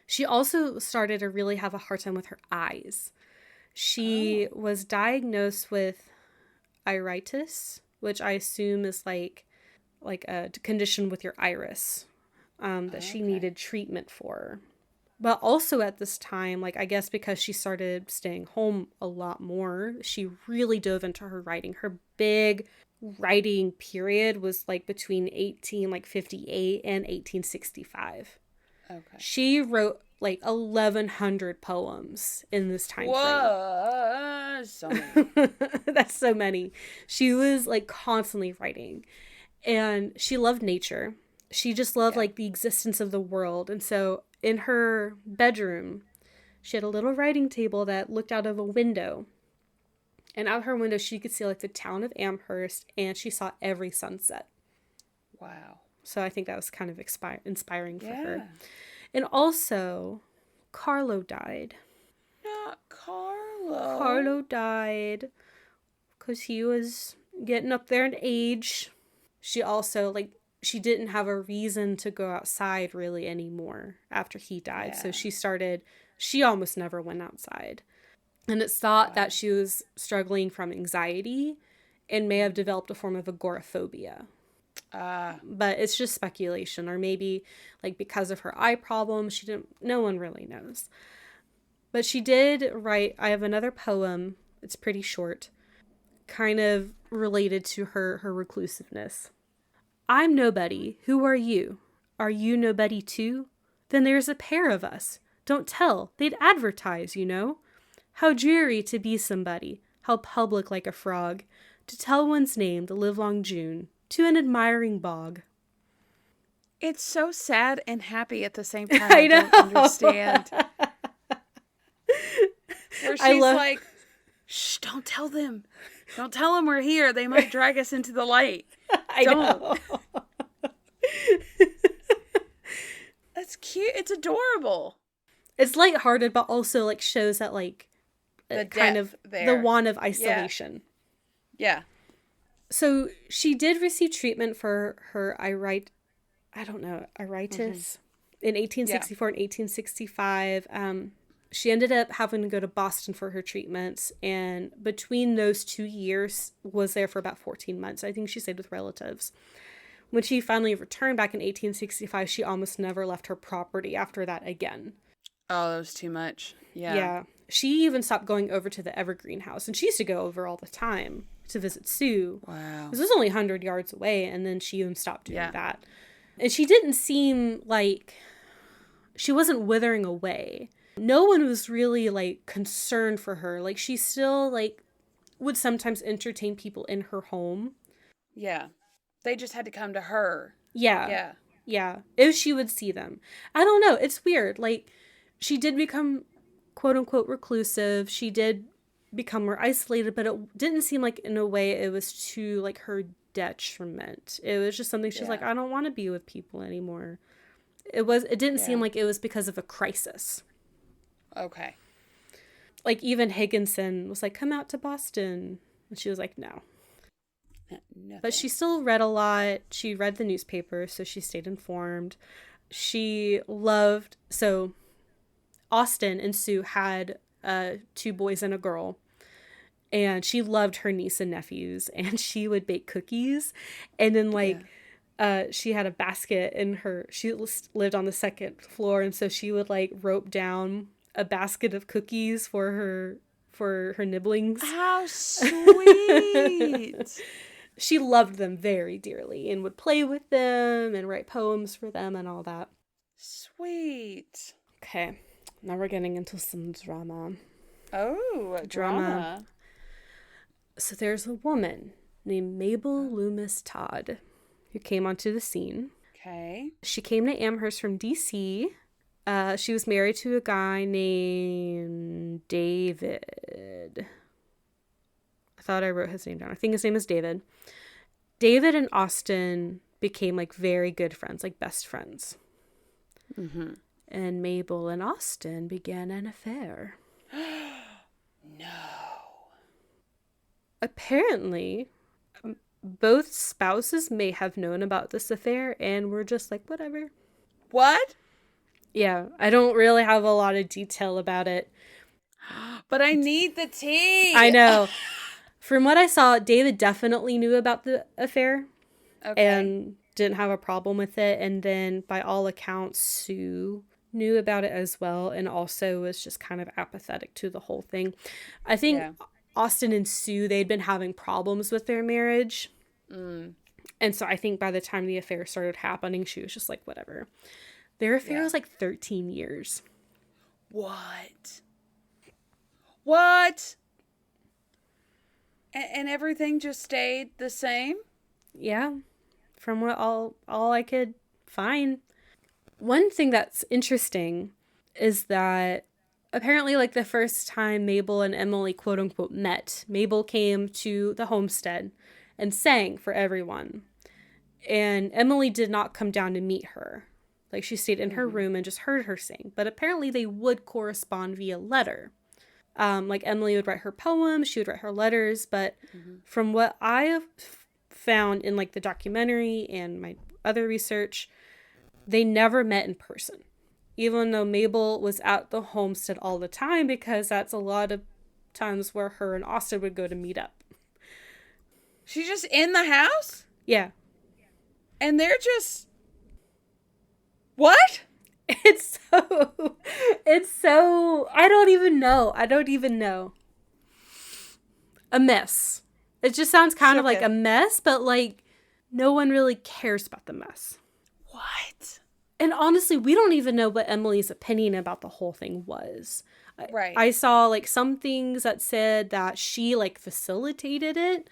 She also started to really have a hard time with her eyes. She was diagnosed with iritis, which I assume is like a condition with your iris that she needed treatment for. But also at this time, like I guess because she started staying home a lot more, she really dove into her writing. Her big writing period was like between 1858 and 1865. Okay. She wrote like 1,100 poems in this time frame. Whoa, so many. That's so many. She was like constantly writing, and she loved nature. She just loved like the existence of the world. And so in her bedroom, she had a little writing table that looked out of a window. And out her window, she could see like the town of Amherst, and she saw every sunset. Wow. So I think that was kind of inspiring for her. And also, Carlo died. Not Carlo. Carlo died because he was getting up there in age. She also, like, she didn't have a reason to go outside really anymore after he died. So she almost never went outside. And it's thought that she was struggling from anxiety and may have developed a form of agoraphobia. But it's just speculation, or maybe like because of her eye problem, no one really knows. But she did write, I have another poem, it's pretty short, kind of related to her reclusiveness. I'm nobody. Who are you? Are you nobody too? Then there's a pair of us. Don't tell. They'd advertise, you know. How dreary to be somebody. How public like a frog. To tell one's name the livelong June. To an admiring bog. It's so sad and happy at the same time. I know. Don't understand. Where she's like, shh, don't tell them. Don't tell them we're here. They might drag us into the light. I know. That's cute. It's adorable. It's lighthearted, but also like shows that like the kind of there. the want of isolation. Yeah. So she did receive treatment for her iritis in 1864 and 1865. She ended up having to go to Boston for her treatments, and between those 2 years was there for about 14 months. I think she stayed with relatives. When she finally returned back in 1865, she almost never left her property after that again. Oh, that was too much. Yeah. Yeah. She even stopped going over to the Evergreen house, and she used to go over all the time to visit Sue. Wow. Because it was only 100 yards away, and then she even stopped doing that. And she didn't seem like she wasn't withering away. No one was really like concerned for her. Like she still like would sometimes entertain people in her home. Yeah. They just had to come to her. Yeah. Yeah. Yeah. If she would see them. I don't know. It's weird. Like she did become quote unquote reclusive. She did become more isolated, but it didn't seem like in a way it was to like her detriment. It was just something she's like, I don't want to be with people anymore. It didn't seem like it was because of a crisis. Okay. Like even Higginson was like, come out to Boston. And she was like, no. But she still read a lot. She read the newspaper, so she stayed informed. She loved, so Austin and Sue had 2 boys and a girl. And she loved her niece and nephews, and she would bake cookies. And then she had a basket she lived on the 2nd floor. And so she would like rope down a basket of cookies for her nibblings. How sweet. She loved them very dearly and would play with them and write poems for them and all that. Sweet. Okay, now we're getting into some drama. Oh, drama. So there's a woman named Mabel Loomis Todd who came onto the scene. Okay. She came to Amherst from D.C. She was married to a guy named David. I thought I wrote his name down. I think his name is David. David and Austin became like very good friends, like best friends. Mm-hmm. And Mabel and Austen began an affair. No. Apparently, both spouses may have known about this affair and were just like, whatever. What? Yeah, I don't really have a lot of detail about it. But I need the tea. I know. From what I saw, David definitely knew about the affair. Okay. And didn't have a problem with it. And then, by all accounts, Sue knew about it as well, and also was just kind of apathetic to the whole thing. I think Austen and Sue, they'd been having problems with their marriage. And so I think by the time the affair started happening, she was just like, whatever. Their affair was like 13 years. What? What? And everything just stayed the same? Yeah. From what all I could find. One thing that's interesting is that apparently, like, the first time Mabel and Emily quote unquote met, Mabel came to the homestead and sang for everyone. And Emily did not come down to meet her. Like, she stayed in her room and just heard her sing. But apparently they would correspond via letter. Like, Emily would write her poems, she would write her letters. But from what I have found in, like, the documentary and my other research, they never met in person. Even though Mabel was at the homestead all the time, because that's a lot of times where her and Austen would go to meet up. She's just in the house? Yeah. And they're just... What? It's so, I don't even know. A mess. It just sounds kind of like a mess, but like no one really cares about the mess. What? And honestly, we don't even know what Emily's opinion about the whole thing was. Right. I saw like some things that said that she like facilitated it.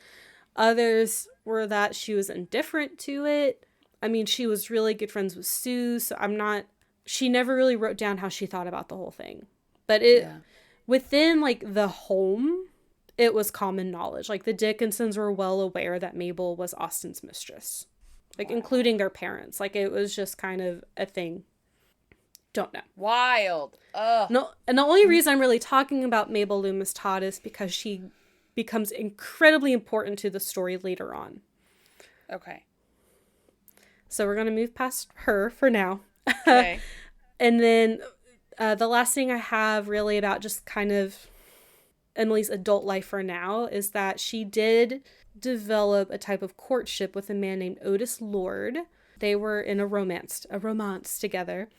Others were that she was indifferent to it. I mean, she was really good friends with Sue, so she never really wrote down how she thought about the whole thing. But within like the home, it was common knowledge. Like the Dickinsons were well aware that Mabel was Austen's mistress. Like, including their parents. Like, it was just kind of a thing. Don't know. Wild. Ugh. No, and the only reason I'm really talking about Mabel Loomis Todd is because she becomes incredibly important to the story later on. Okay. So we're going to move past her for now. Okay. And then the last thing I have really about just kind of Emily's adult life for now is that she did develop a type of courtship with a man named Otis Lord. They were in a romance together.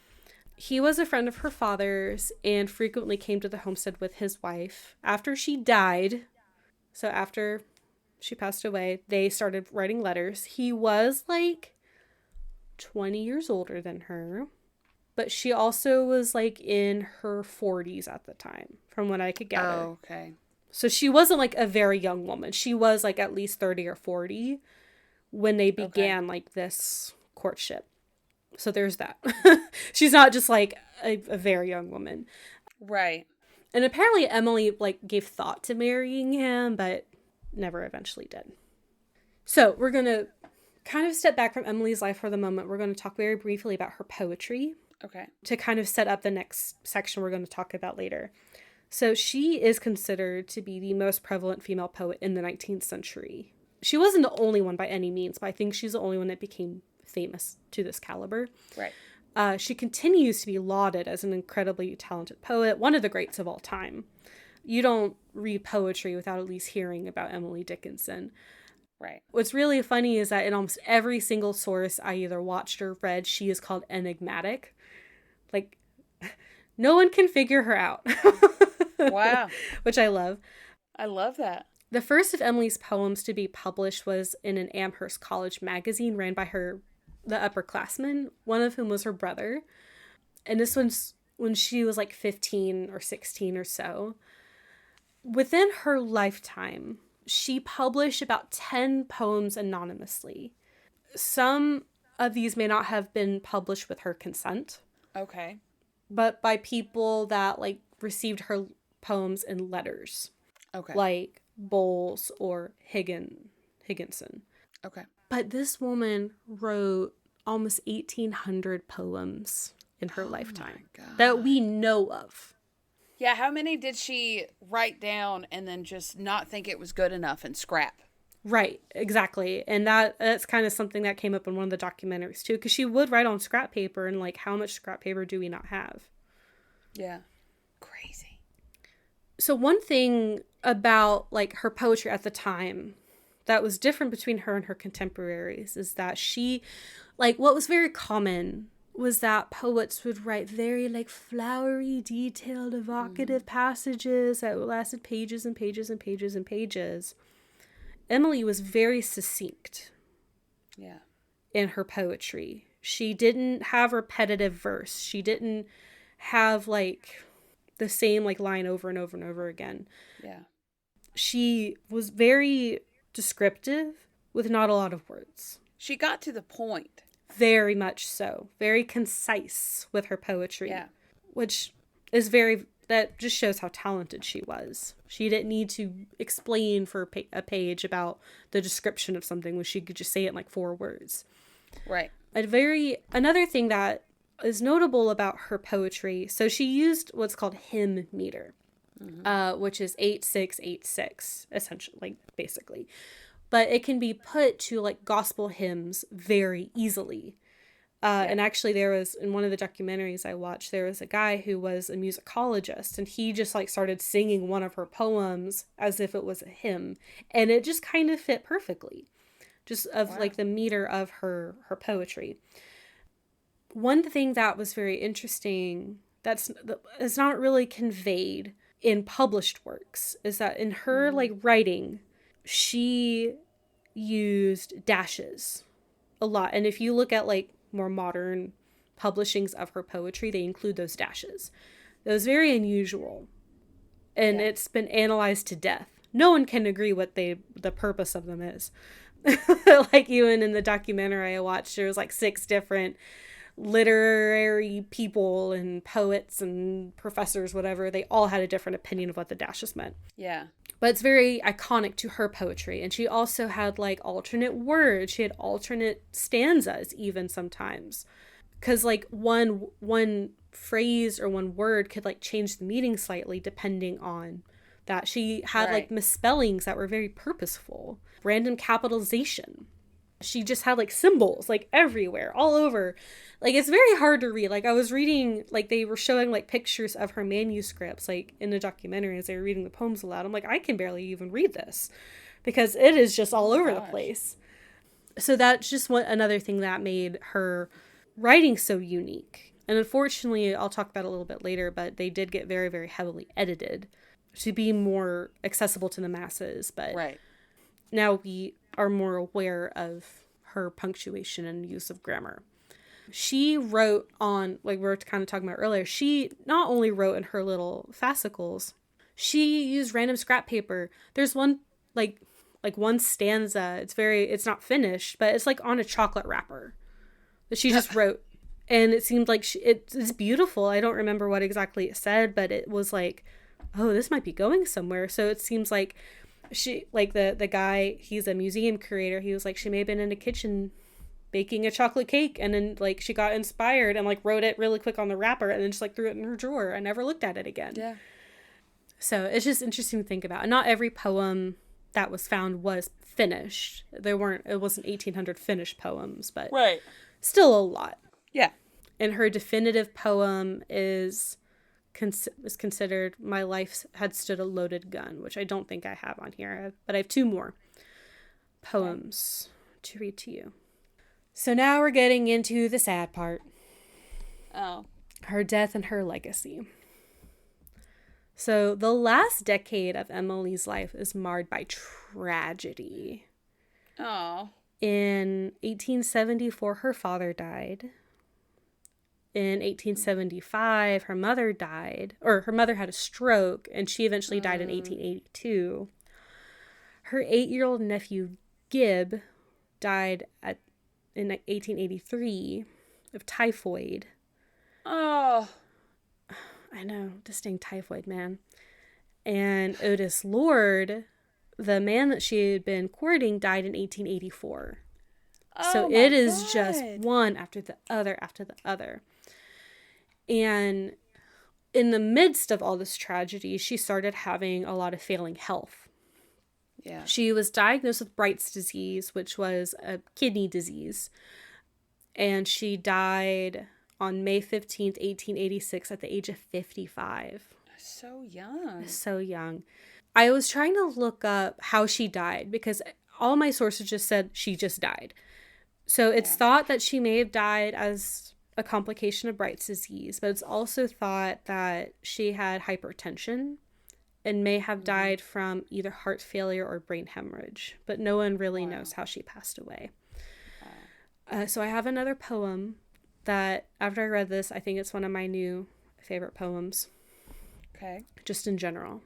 He was a friend of her father's and frequently came to the homestead with his wife. After she died, so after she passed away, they started writing letters. He was like 20 years older than her, but she also was like in her 40s at the time, from what I could gather. Oh, okay. So she wasn't like a very young woman. She was like at least 30 or 40 when they began like this courtship. So there's that. She's not just like a very young woman. Right. And apparently Emily like gave thought to marrying him, but never eventually did. So we're going to kind of step back from Emily's life for the moment. We're going to talk very briefly about her poetry. Okay. To kind of set up the next section we're going to talk about later. So she is considered to be the most prevalent female poet in the 19th century. She wasn't the only one by any means, but I think she's the only one that became famous to this caliber. Right. She continues to be lauded as an incredibly talented poet, one of the greats of all time. You don't read poetry without at least hearing about Emily Dickinson. Right. What's really funny is that in almost every single source I either watched or read, she is called enigmatic. Like, no one can figure her out. Wow. Which I love. I love that. The first of Emily's poems to be published was in an Amherst College magazine ran by the upperclassmen, one of whom was her brother. And this one's when she was like 15 or 16 or so. Within her lifetime, she published about 10 poems anonymously. Some of these may not have been published with her consent. Okay. But by people that like received her poems in letters. Okay. Like Bowles or Higginson. Okay. But this woman wrote almost 1,800 poems in her lifetime that we know of. Yeah, how many did she write down and then just not think it was good enough and scrap? Right, exactly. And that's kind of something that came up in one of the documentaries too, because she would write on scrap paper, and like, how much scrap paper do we not have? Yeah. Crazy. So one thing about like her poetry at the time that was different between her and her contemporaries is that she, like, what was very common was that poets would write very like flowery, detailed, evocative passages that lasted pages and pages and pages and pages. Emileigh was very succinct. Yeah. In her poetry. She didn't have repetitive verse. She didn't have like the same like line over and over and over again. Yeah. She was very descriptive with not a lot of words. She got to the point. Very much so. Very concise with her poetry. Yeah. Which is that just shows how talented she was. She didn't need to explain for a page about the description of something when she could just say it in like 4 words. Right. Another thing that is notable about her poetry, so she used what's called hymn meter, which is 8-6-8-6, essentially, like basically. But it can be put to like gospel hymns very easily. And actually there was, in one of the documentaries I watched, there was a guy who was a musicologist, and he just like started singing one of her poems as if it was a hymn. And it just kind of fit perfectly, just of like the meter of her poetry. One thing that was very interesting that's not really conveyed in published works is that in her like writing, she used dashes a lot. And if you look at like more modern publishings of her poetry, they include those dashes. That was very unusual, and it's been analyzed to death. No one can agree what the purpose of them is. Like even in the documentary I watched, there was like 6 different literary people and poets and professors, whatever. They all had a different opinion of what the dashes meant. Yeah. But it's very iconic to her poetry. And she also had like alternate words. She had alternate stanzas even sometimes. Because like one phrase or one word could like change the meaning slightly depending on that. She had like misspellings that were very purposeful. Random capitalization. She just had like symbols like everywhere, all over. Like it's very hard to read. Like I was reading, like they were showing like pictures of her manuscripts, like in the documentary as they were reading the poems aloud. I'm like, I can barely even read this because it is just all over the place. So that's just another thing that made her writing so unique. And unfortunately, I'll talk about it a little bit later, but they did get very, very heavily edited to be more accessible to the masses. But now we are more aware of her punctuation and use of grammar. She wrote on, like we were kind of talking about earlier, she not only wrote in her little fascicles, she used random scrap paper. There's one, like one stanza, it's not finished, but it's like on a chocolate wrapper that she just wrote. And it seemed like it's beautiful. I don't remember what exactly it said, but it was like, oh, this might be going somewhere. So it seems like she, like the guy, he's a museum curator. He was like, she may have been in a kitchen baking a chocolate cake, and then like she got inspired and like wrote it really quick on the wrapper and then just like threw it in her drawer and never looked at it again. Yeah. So it's just interesting to think about. And not every poem that was found was finished. It wasn't 1,800 finished poems, but still a lot. Yeah. And her definitive poem is considered "My Life Had Stood a Loaded Gun," which I don't think I have on here, but I have 2 more poems to read to you. So now we're getting into the sad part. Oh. Her death and her legacy. So the last decade of Emileigh's life is marred by tragedy. Oh. In 1874, her father died. In 1875, her mother died, or her mother had a stroke, and she eventually died in 1882. Her 8-year-old nephew, Gib, died in 1883 of typhoid. Oh. I know, just dang typhoid, man. And Otis Lord, the man that she had been courting, died in 1884. So it is just one after the other after the other. And in the midst of all this tragedy, she started having a lot of failing health. Yeah. She was diagnosed with Bright's disease, which was a kidney disease. And she died on May 15th, 1886 at the age of 55. So young. So young. I was trying to look up how she died because all my sources just said she just died. So it's thought that she may have died as a complication of Bright's disease, but it's also thought that she had hypertension and may have died from either heart failure or brain hemorrhage, but no one really knows how she passed away. So I have another poem that, after I read this, I think it's one of my new favorite poems. Okay. Just in general.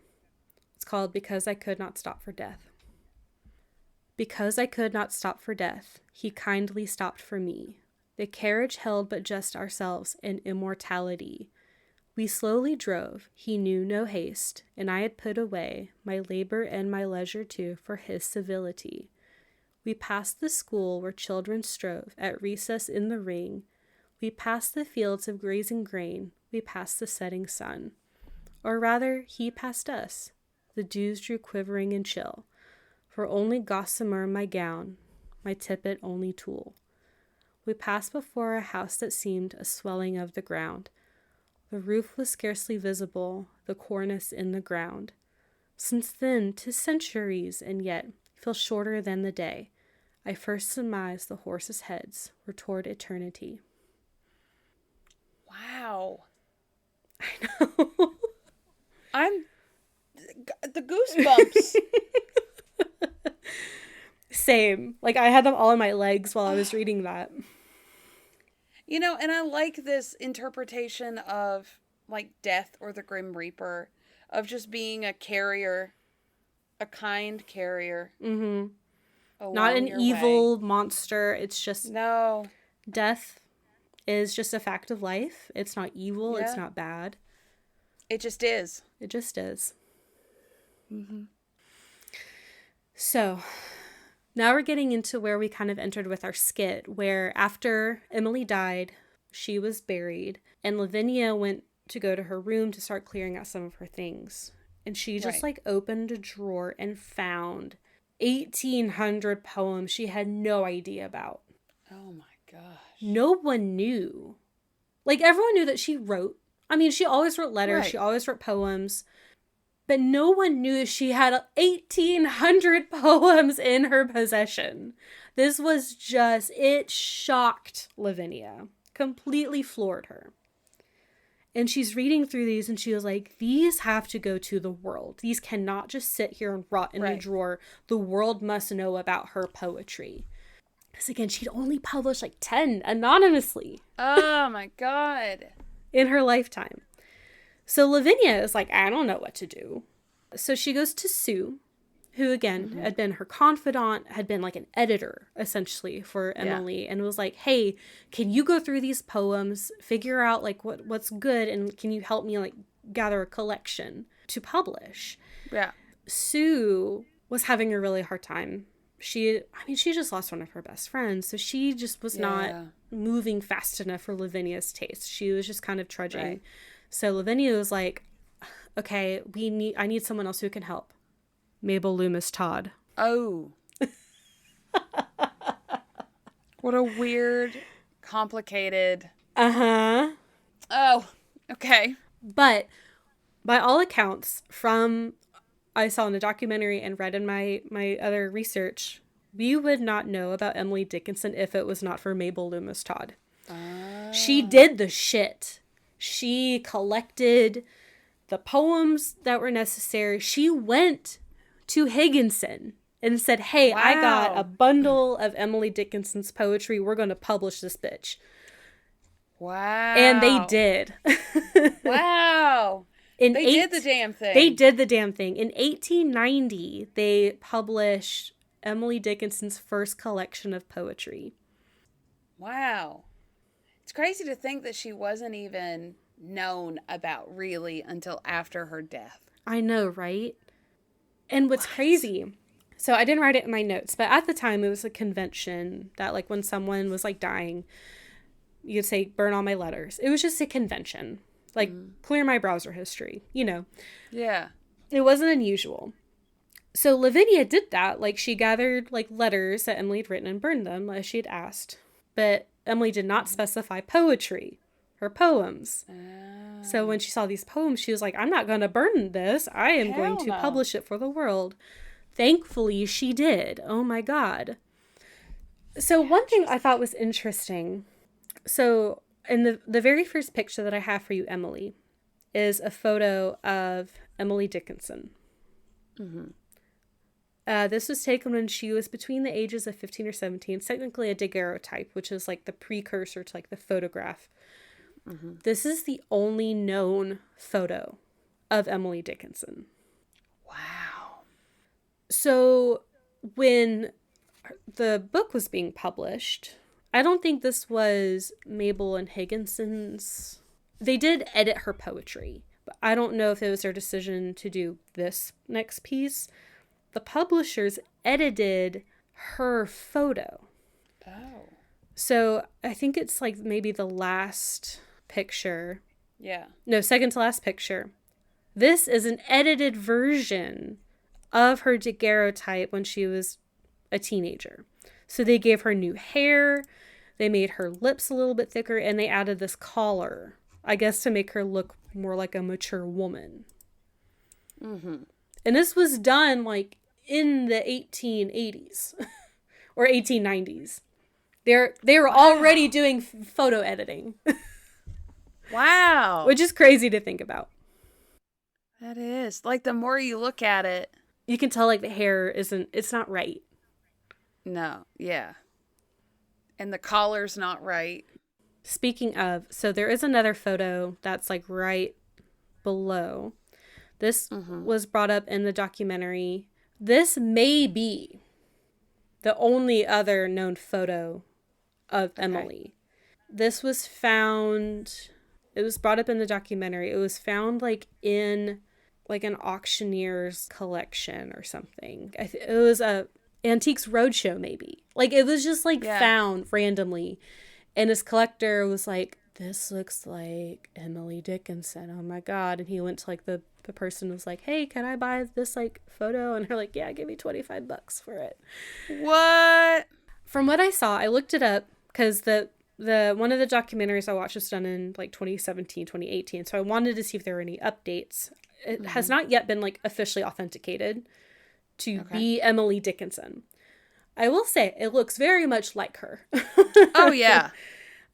It's called Because I Could Not Stop for Death. Because I could not stop for death, he kindly stopped for me. The carriage held but just ourselves in immortality. We slowly drove, he knew no haste, and I had put away my labor and my leisure too for his civility. We passed the school where children strove at recess in the ring. We passed the fields of grazing grain. We passed the setting sun. Or rather, he passed us. The dews drew quivering and chill. For only gossamer my gown, my tippet only tulle. We passed before a house that seemed a swelling of the ground. The roof was scarcely visible, the cornice in the ground. Since then, 'tis centuries, and yet feel shorter than the day. I first surmised the horses' heads were toward eternity. Wow. I know. I'm the goosebumps. Same. Like, I had them all in my legs while I was reading that. You know, and I like this interpretation of, like, death or the Grim Reaper, of just being a carrier, a kind carrier. Mm-hmm. Not an evil monster. It's just... No. Death is just a fact of life. It's not evil. Yeah. It's not bad. It just is. It just is. Mm-hmm. So... now we're getting into where we kind of entered with our skit, where after Emileigh died, she was buried, and Lavinia went to go to her room to start clearing out some of her things. And she just opened a drawer and found 1,800 poems she had no idea about. Oh my gosh. No one knew. Like, everyone knew that she wrote. I mean, she always wrote letters. Right. She always wrote poems. But no one knew she had 1,800 poems in her possession. This was just, it shocked Lavinia. Completely floored her. And she's reading through these and she was like, these have to go to the world. These cannot just sit here and rot in a drawer. The world must know about her poetry. Because again, she'd only published like 10 anonymously. Oh my God. In her lifetime. So Lavinia is like, I don't know what to do. So she goes to Sue, who again had been her confidant, had been like an editor essentially for Emileigh, and was like, hey, can you go through these poems, figure out like what's good, and can you help me like gather a collection to publish? Yeah. Sue was having a really hard time. She just lost one of her best friends, so she just was not moving fast enough for Lavinia's taste. She was just kind of trudging. Right. So Lavinia was like, okay, I need someone else who can help. Mabel Loomis Todd. Oh. What a weird, complicated. Uh-huh. Oh, okay. But by all accounts, from I saw in the documentary and read in my other research, we would not know about Emily Dickinson if it was not for Mabel Loomis Todd. She did the shit. She collected the poems that were necessary. She went to Higginson and said, hey, I got a bundle of Emily Dickinson's poetry. We're going to publish this bitch. Wow. And they did. Wow. They did the damn thing. They did the damn thing. In 1890, they published Emily Dickinson's first collection of poetry. Wow. It's crazy to think that she wasn't even known about really until after her death. I know, right? And what's crazy, So I didn't write it in my notes, but at the time it was a convention that like when someone was like dying, you'd say burn all my letters. It was just a convention. Like clear my browser history, you know. Yeah. It wasn't unusual. So Lavinia did that. Like she gathered like letters that Emily had written and burned them as she had asked. But Emily did not specify poetry or poems. So when she saw these poems, she was like, I'm not going to burn this. I am going to publish it for the world. Thankfully, she did. Oh my God. So one thing I thought was interesting. So in the very first picture that I have for you, Emily, is a photo of Emily Dickinson. This was taken when she was between the ages of 15 or 17. It's technically a daguerreotype, which is like the precursor to like the photograph. This is the only known photo of Emily Dickinson. Wow. So when the book was being published, I don't think this was Mabel and Higginson's. They did edit her poetry, but I don't know if it was their decision to do this next piece. The publishers edited her photo. Oh. So I think it's like maybe the last picture. Yeah. No, second to last picture. This is an edited version of her daguerreotype when she was a teenager. So they gave her new hair, they made her lips a little bit thicker, and they added this collar, I guess to make her look more like a mature woman. And this was done like in the 1880s or 1890s. They were already doing photo editing. Wow. Which is crazy to think about. That is. Like, the more you look at it. You can tell, like, the hair it's not right. No. Yeah. And the collar's not right. Speaking of, so there is another photo that's, like, right below. This was brought up in the documentary. This may be the only other known photo of Emily. This was found... It was brought up in the documentary. It was found like in like an auctioneer's collection or something. It was a Antiques Roadshow maybe. Like it was just like found randomly. And his collector was like, this looks like Emily Dickinson. Oh my God. And he went to like the person was like, hey, can I buy this like photo? And they're like, yeah, give me $25 for it. What? From what I saw, I looked it up because the one of the documentaries I watched was done in like 2017, 2018. So I wanted to see if there were any updates. It has not yet been like officially authenticated to be Emily Dickinson. I will say it looks very much like her. Oh, yeah.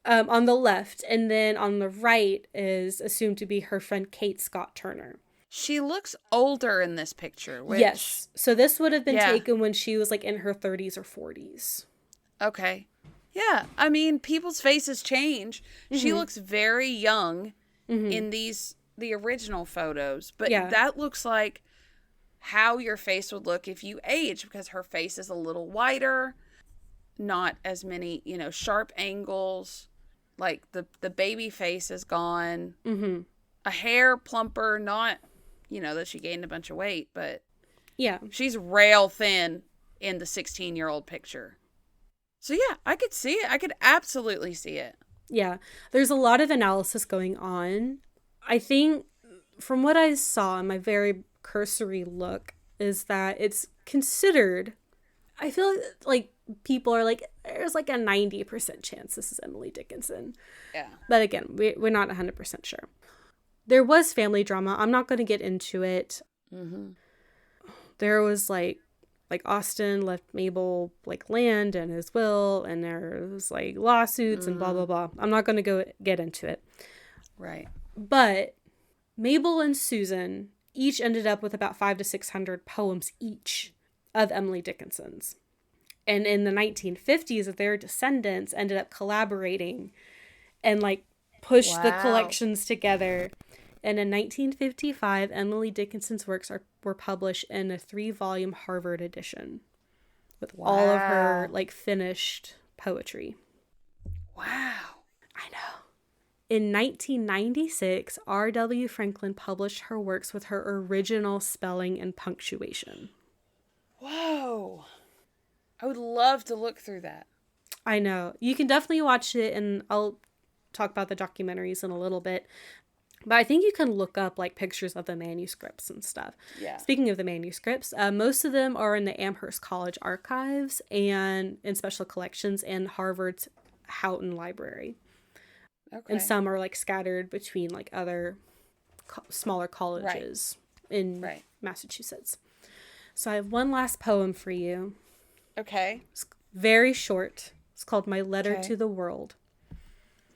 On the left. And then on the right is assumed to be her friend Kate Scott Turner. She looks older in this picture. Which... Yes. So this would have been taken when she was like in her 30s or 40s. Okay. Yeah, I mean, people's faces change. She looks very young in the original photos, but that looks like how your face would look if you age, because her face is a little wider, not as many, sharp angles. Like the baby face is gone. A hair plumper, not, that she gained a bunch of weight, but she's rail thin in the 16-year-old picture. So yeah, I could see it. I could absolutely see it. Yeah, there's a lot of analysis going on. I think from what I saw in my very cursory look is that it's considered, I feel like people are like, there's like a 90% chance this is Emily Dickinson. Yeah. But again, we're not 100% sure. There was family drama. I'm not going to get into it. There was like Austen left Mabel like land and his will, and there was like lawsuits and blah, blah, blah. I'm not going to get into it. Right. But Mabel and Susan each ended up with about 500 to 600 poems each of Emily Dickinson's. And in the 1950s, their descendants ended up collaborating and like pushed the collections together. And in 1955, Emily Dickinson's works were published in a 3-volume Harvard edition with all of her like finished poetry. Wow. I know. In 1996, R.W. Franklin published her works with her original spelling and punctuation. Whoa. I would love to look through that. I know. You can definitely watch it, and I'll talk about the documentaries in a little bit. But I think you can look up like pictures of the manuscripts and stuff. Yeah. Speaking of the manuscripts, most of them are in the Amherst College archives and in special collections and Harvard's Houghton Library. Okay. And some are like scattered between like other smaller colleges in Massachusetts. So I have one last poem for you. Okay. It's very short. It's called My Letter to the World.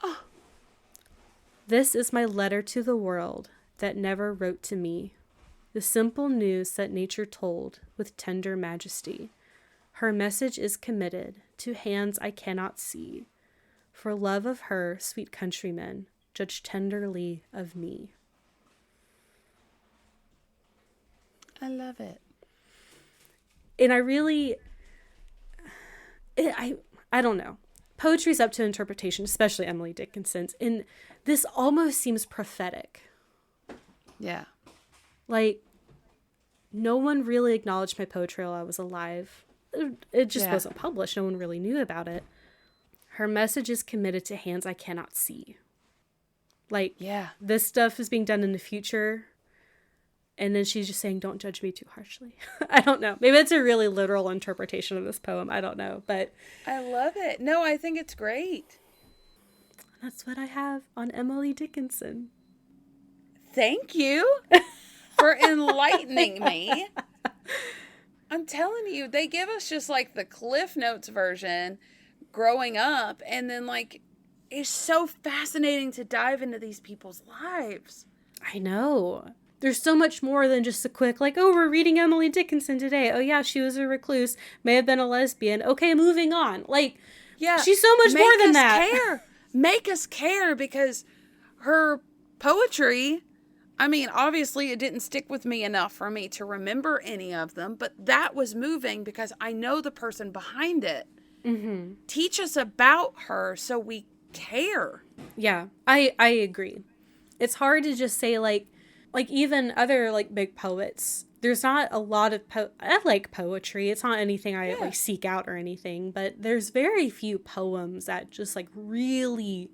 Oh. This is my letter to the world that never wrote to me. The simple news that nature told with tender majesty. Her message is committed to hands I cannot see. For love of her, sweet countrymen, judge tenderly of me. I love it. And I really, I don't know. Poetry's up to interpretation, especially Emily Dickinson's. And this almost seems prophetic. Yeah. Like, no one really acknowledged my poetry while I was alive. It just wasn't published. No one really knew about it. Her message is committed to hands I cannot see. Like, this stuff is being done in the future. And then she's just saying, don't judge me too harshly. I don't know. Maybe it's a really literal interpretation of this poem. I don't know. But I love it. No, I think it's great. That's what I have on Emily Dickinson. Thank you for enlightening me. I'm telling you, they give us just like the Cliff Notes version growing up. And then like, it's so fascinating to dive into these people's lives. I know. There's so much more than just a quick, like, oh, we're reading Emily Dickinson today. Oh, yeah, she was a recluse, may have been a lesbian. Okay, moving on. Like, she's so much more than that. Make us care, because her poetry, I mean, obviously it didn't stick with me enough for me to remember any of them, but that was moving because I know the person behind it. Mm-hmm. Teach us about her so we care. Yeah, I agree. It's hard to just say, like even other like big poets, there's not a lot of I like poetry. It's not anything I like seek out or anything, but there's very few poems that just like really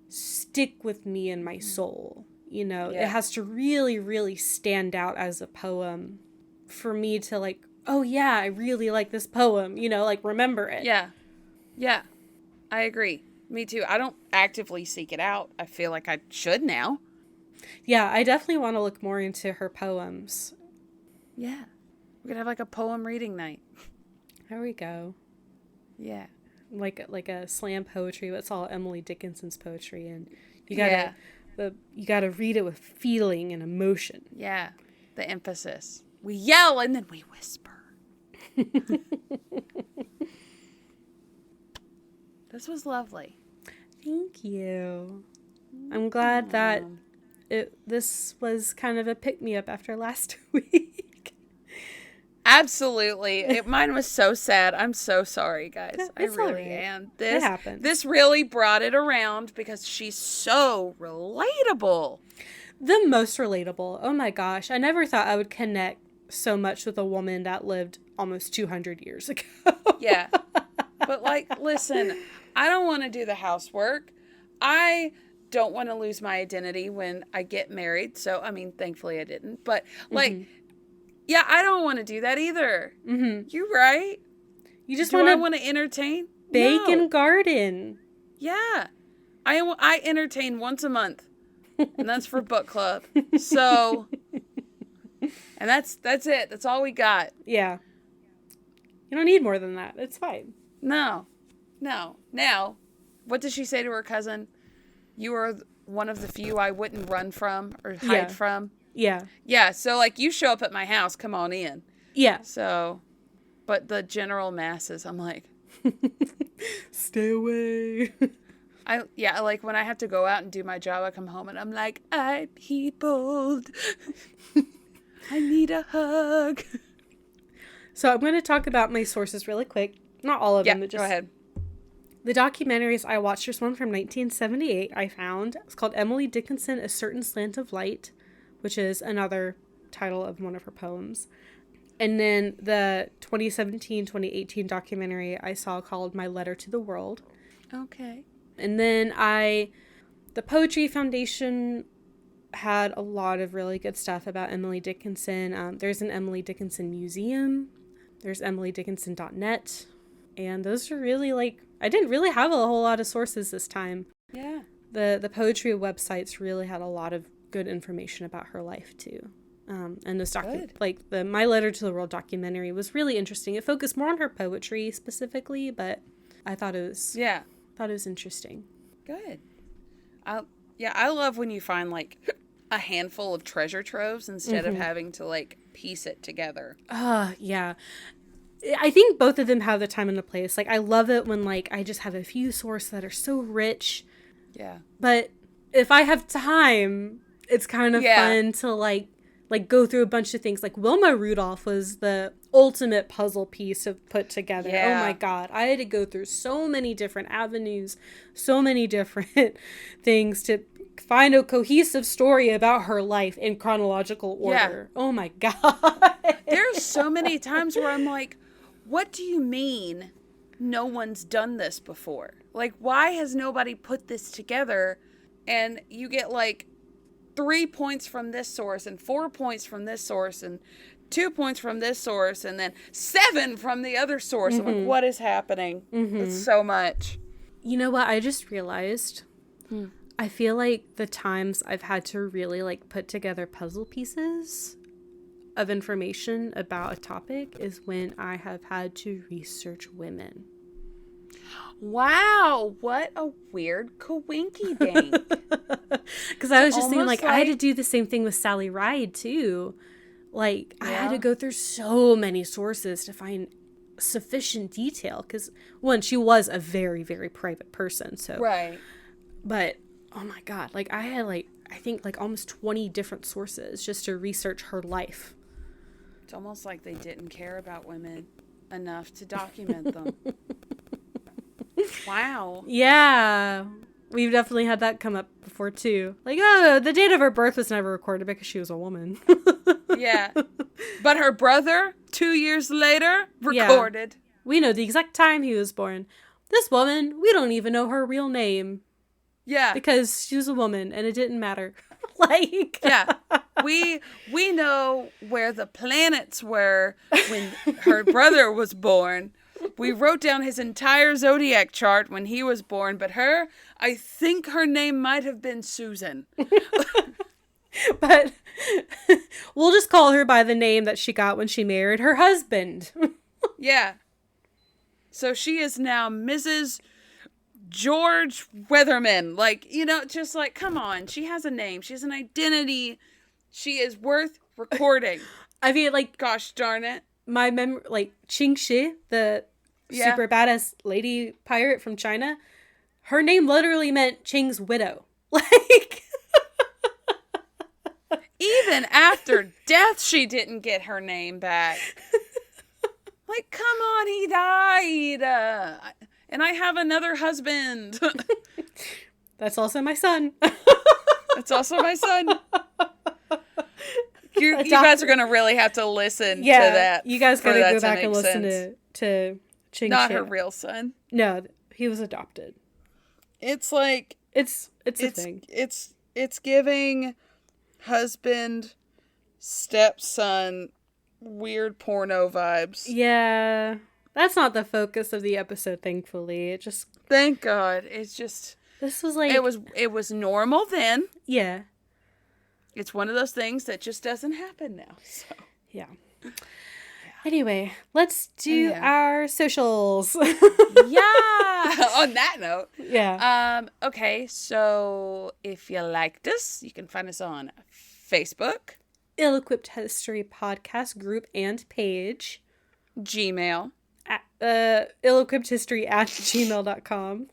stick with me in my soul. You know, it has to really, really stand out as a poem for me to like, oh yeah, I really like this poem, you know, like remember it. Yeah. Yeah. I agree. Me too. I don't actively seek it out. I feel like I should now. Yeah, I definitely want to look more into her poems. Yeah. We could have like a poem reading night. There we go. Yeah. Like a slam poetry, but it's all Emily Dickinson's poetry, and you gotta read it with feeling and emotion. Yeah. The emphasis. We yell and then we whisper. This was lovely. Thank you. I'm glad that this was kind of a pick-me-up after last week. Absolutely. Mine was so sad. I'm so sorry, guys. I really am. It happens. This really brought it around because she's so relatable. The most relatable. Oh my gosh. I never thought I would connect so much with a woman that lived almost 200 years ago. Yeah. But like, listen, I don't want to do the housework. I don't want to lose my identity when I get married. So, I mean, thankfully I didn't. But like, yeah, I don't want to do that either. Mm-hmm. You right? You just want to entertain? Bake and garden. Yeah. I entertain once a month. And that's for book club. So, and that's it. That's all we got. Yeah. You don't need more than that. It's fine. No. Now, what does she say to her cousin? You are one of the few I wouldn't run from or hide from. Yeah. Yeah. So like you show up at my house, come on in. Yeah. So, but the general masses, I'm like, stay away. I like when I have to go out and do my job, I come home and I'm like, I peopled. I need a hug. So I'm going to talk about my sources really quick. Not all of them, but just go ahead. The documentaries I watched. There's one from 1978 I found. It's called Emily Dickinson, A Certain Slant of Light, which is another title of one of her poems. And then the 2017-2018 documentary I saw called My Letter to the World. Okay. And then the Poetry Foundation had a lot of really good stuff about Emily Dickinson. There's an Emily Dickinson museum. There's emilydickinson.net. And those are really I didn't really have a whole lot of sources this time. Yeah. The poetry websites really had a lot of good information about her life too. And this the My Letter to the World documentary was really interesting. It focused more on her poetry specifically, but I thought it was interesting. Good. I love when you find a handful of treasure troves instead of having to piece it together. Yeah. I think both of them have the time and the place. I love it when I just have a few sources that are so rich. Yeah. But if I have time, it's kind of fun to go through a bunch of things. Wilma Rudolph was the ultimate puzzle piece to put together. Yeah. Oh my God. I had to go through so many different avenues, so many different things to find a cohesive story about her life in chronological order. Yeah. Oh my God. There's so many times where I'm like, what do you mean no one's done this before? Why has nobody put this together? And you get 3 points from this source and 4 points from this source and 2 points from this source and then 7 from the other source. Mm-hmm. I'm like, what is happening? Mm-hmm. It's so much. You know what? I just realized I feel like the times I've had to really put together puzzle pieces of information about a topic is when I have had to research women. Wow, what a weird coinky dink. Because I was just thinking, I had to do the same thing with Sally Ride, too. I had to go through so many sources to find sufficient detail. Because, one, she was a very, very private person. So, right. But, oh my God. I had, I think, almost 20 different sources just to research her life. It's almost like they didn't care about women enough to document them. Wow. Yeah. We've definitely had that come up before, too. The date of her birth was never recorded because she was a woman. Yeah. But her brother, 2 years later, recorded. Yeah. We know the exact time he was born. This woman, we don't even know her real name. Yeah. Because she was a woman and it didn't matter. Yeah. We know where the planets were when her brother was born. We wrote down his entire zodiac chart when he was born, but I think her name might have been Susan. But we'll just call her by the name that she got when she married her husband. Yeah. So she is now Mrs. George Weatherman. Come on. She has a name. She has an identity. She is worth recording. I mean, gosh darn it. My memory, Qing Shi, the super badass lady pirate from China, her name literally meant Qing's widow. Even after death, she didn't get her name back. Come on, he died. And I have another husband. That's also my son. That's also my son. You guys are going to really have to listen to that. You guys got to go back and listen to Ching Not Chi. her real son. No, he was adopted. It's it's a thing. It's giving husband, stepson, weird porno vibes. Yeah. That's not the focus of the episode, thankfully. It just... Thank God. It's just... This was It was normal then. Yeah. It's one of those things that just doesn't happen now. So. Yeah. Anyway, let's do our socials. Yeah. On that note. Yeah. Okay, so if you liked us, you can find us on Facebook. Ill-Equipped History Podcast group and page. Gmail. Ill-equippedhistory@gmail.com.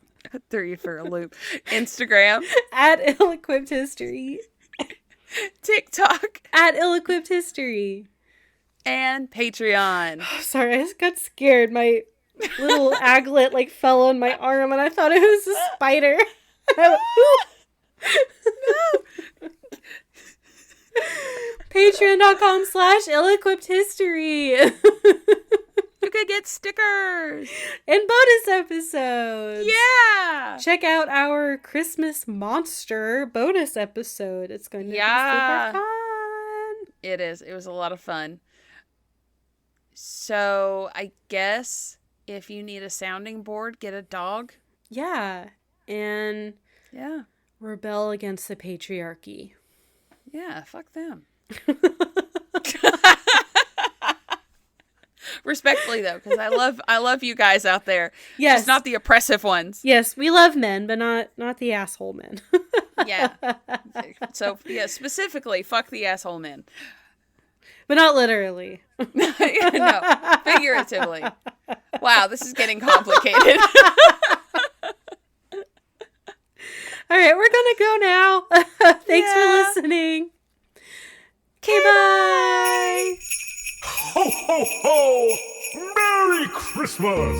Threw you for a loop. Instagram. @Ill-Equippedhistory. TikTok. @Ill-Equippedhistory. And Patreon. Sorry, I just got scared. My little aglet fell on my arm and I thought it was a spider. No. Patreon.com/illequippedhistory. You could get stickers and bonus episodes. Yeah. Check out our Christmas monster bonus episode. It's going to be super fun. It is. It was a lot of fun. So I guess if you need a sounding board, get a dog. Yeah. And rebel against the patriarchy. Yeah, fuck them. Respectfully though, because I love you guys out there. Yes. Just not the oppressive ones. Yes, we love men, but not the asshole men. Yeah. So yeah, specifically, fuck the asshole men. But not literally. No, figuratively. Wow, this is getting complicated. All right, we're gonna go now. Thanks for listening. Okay, bye. Ho, ho, ho! Merry Christmas!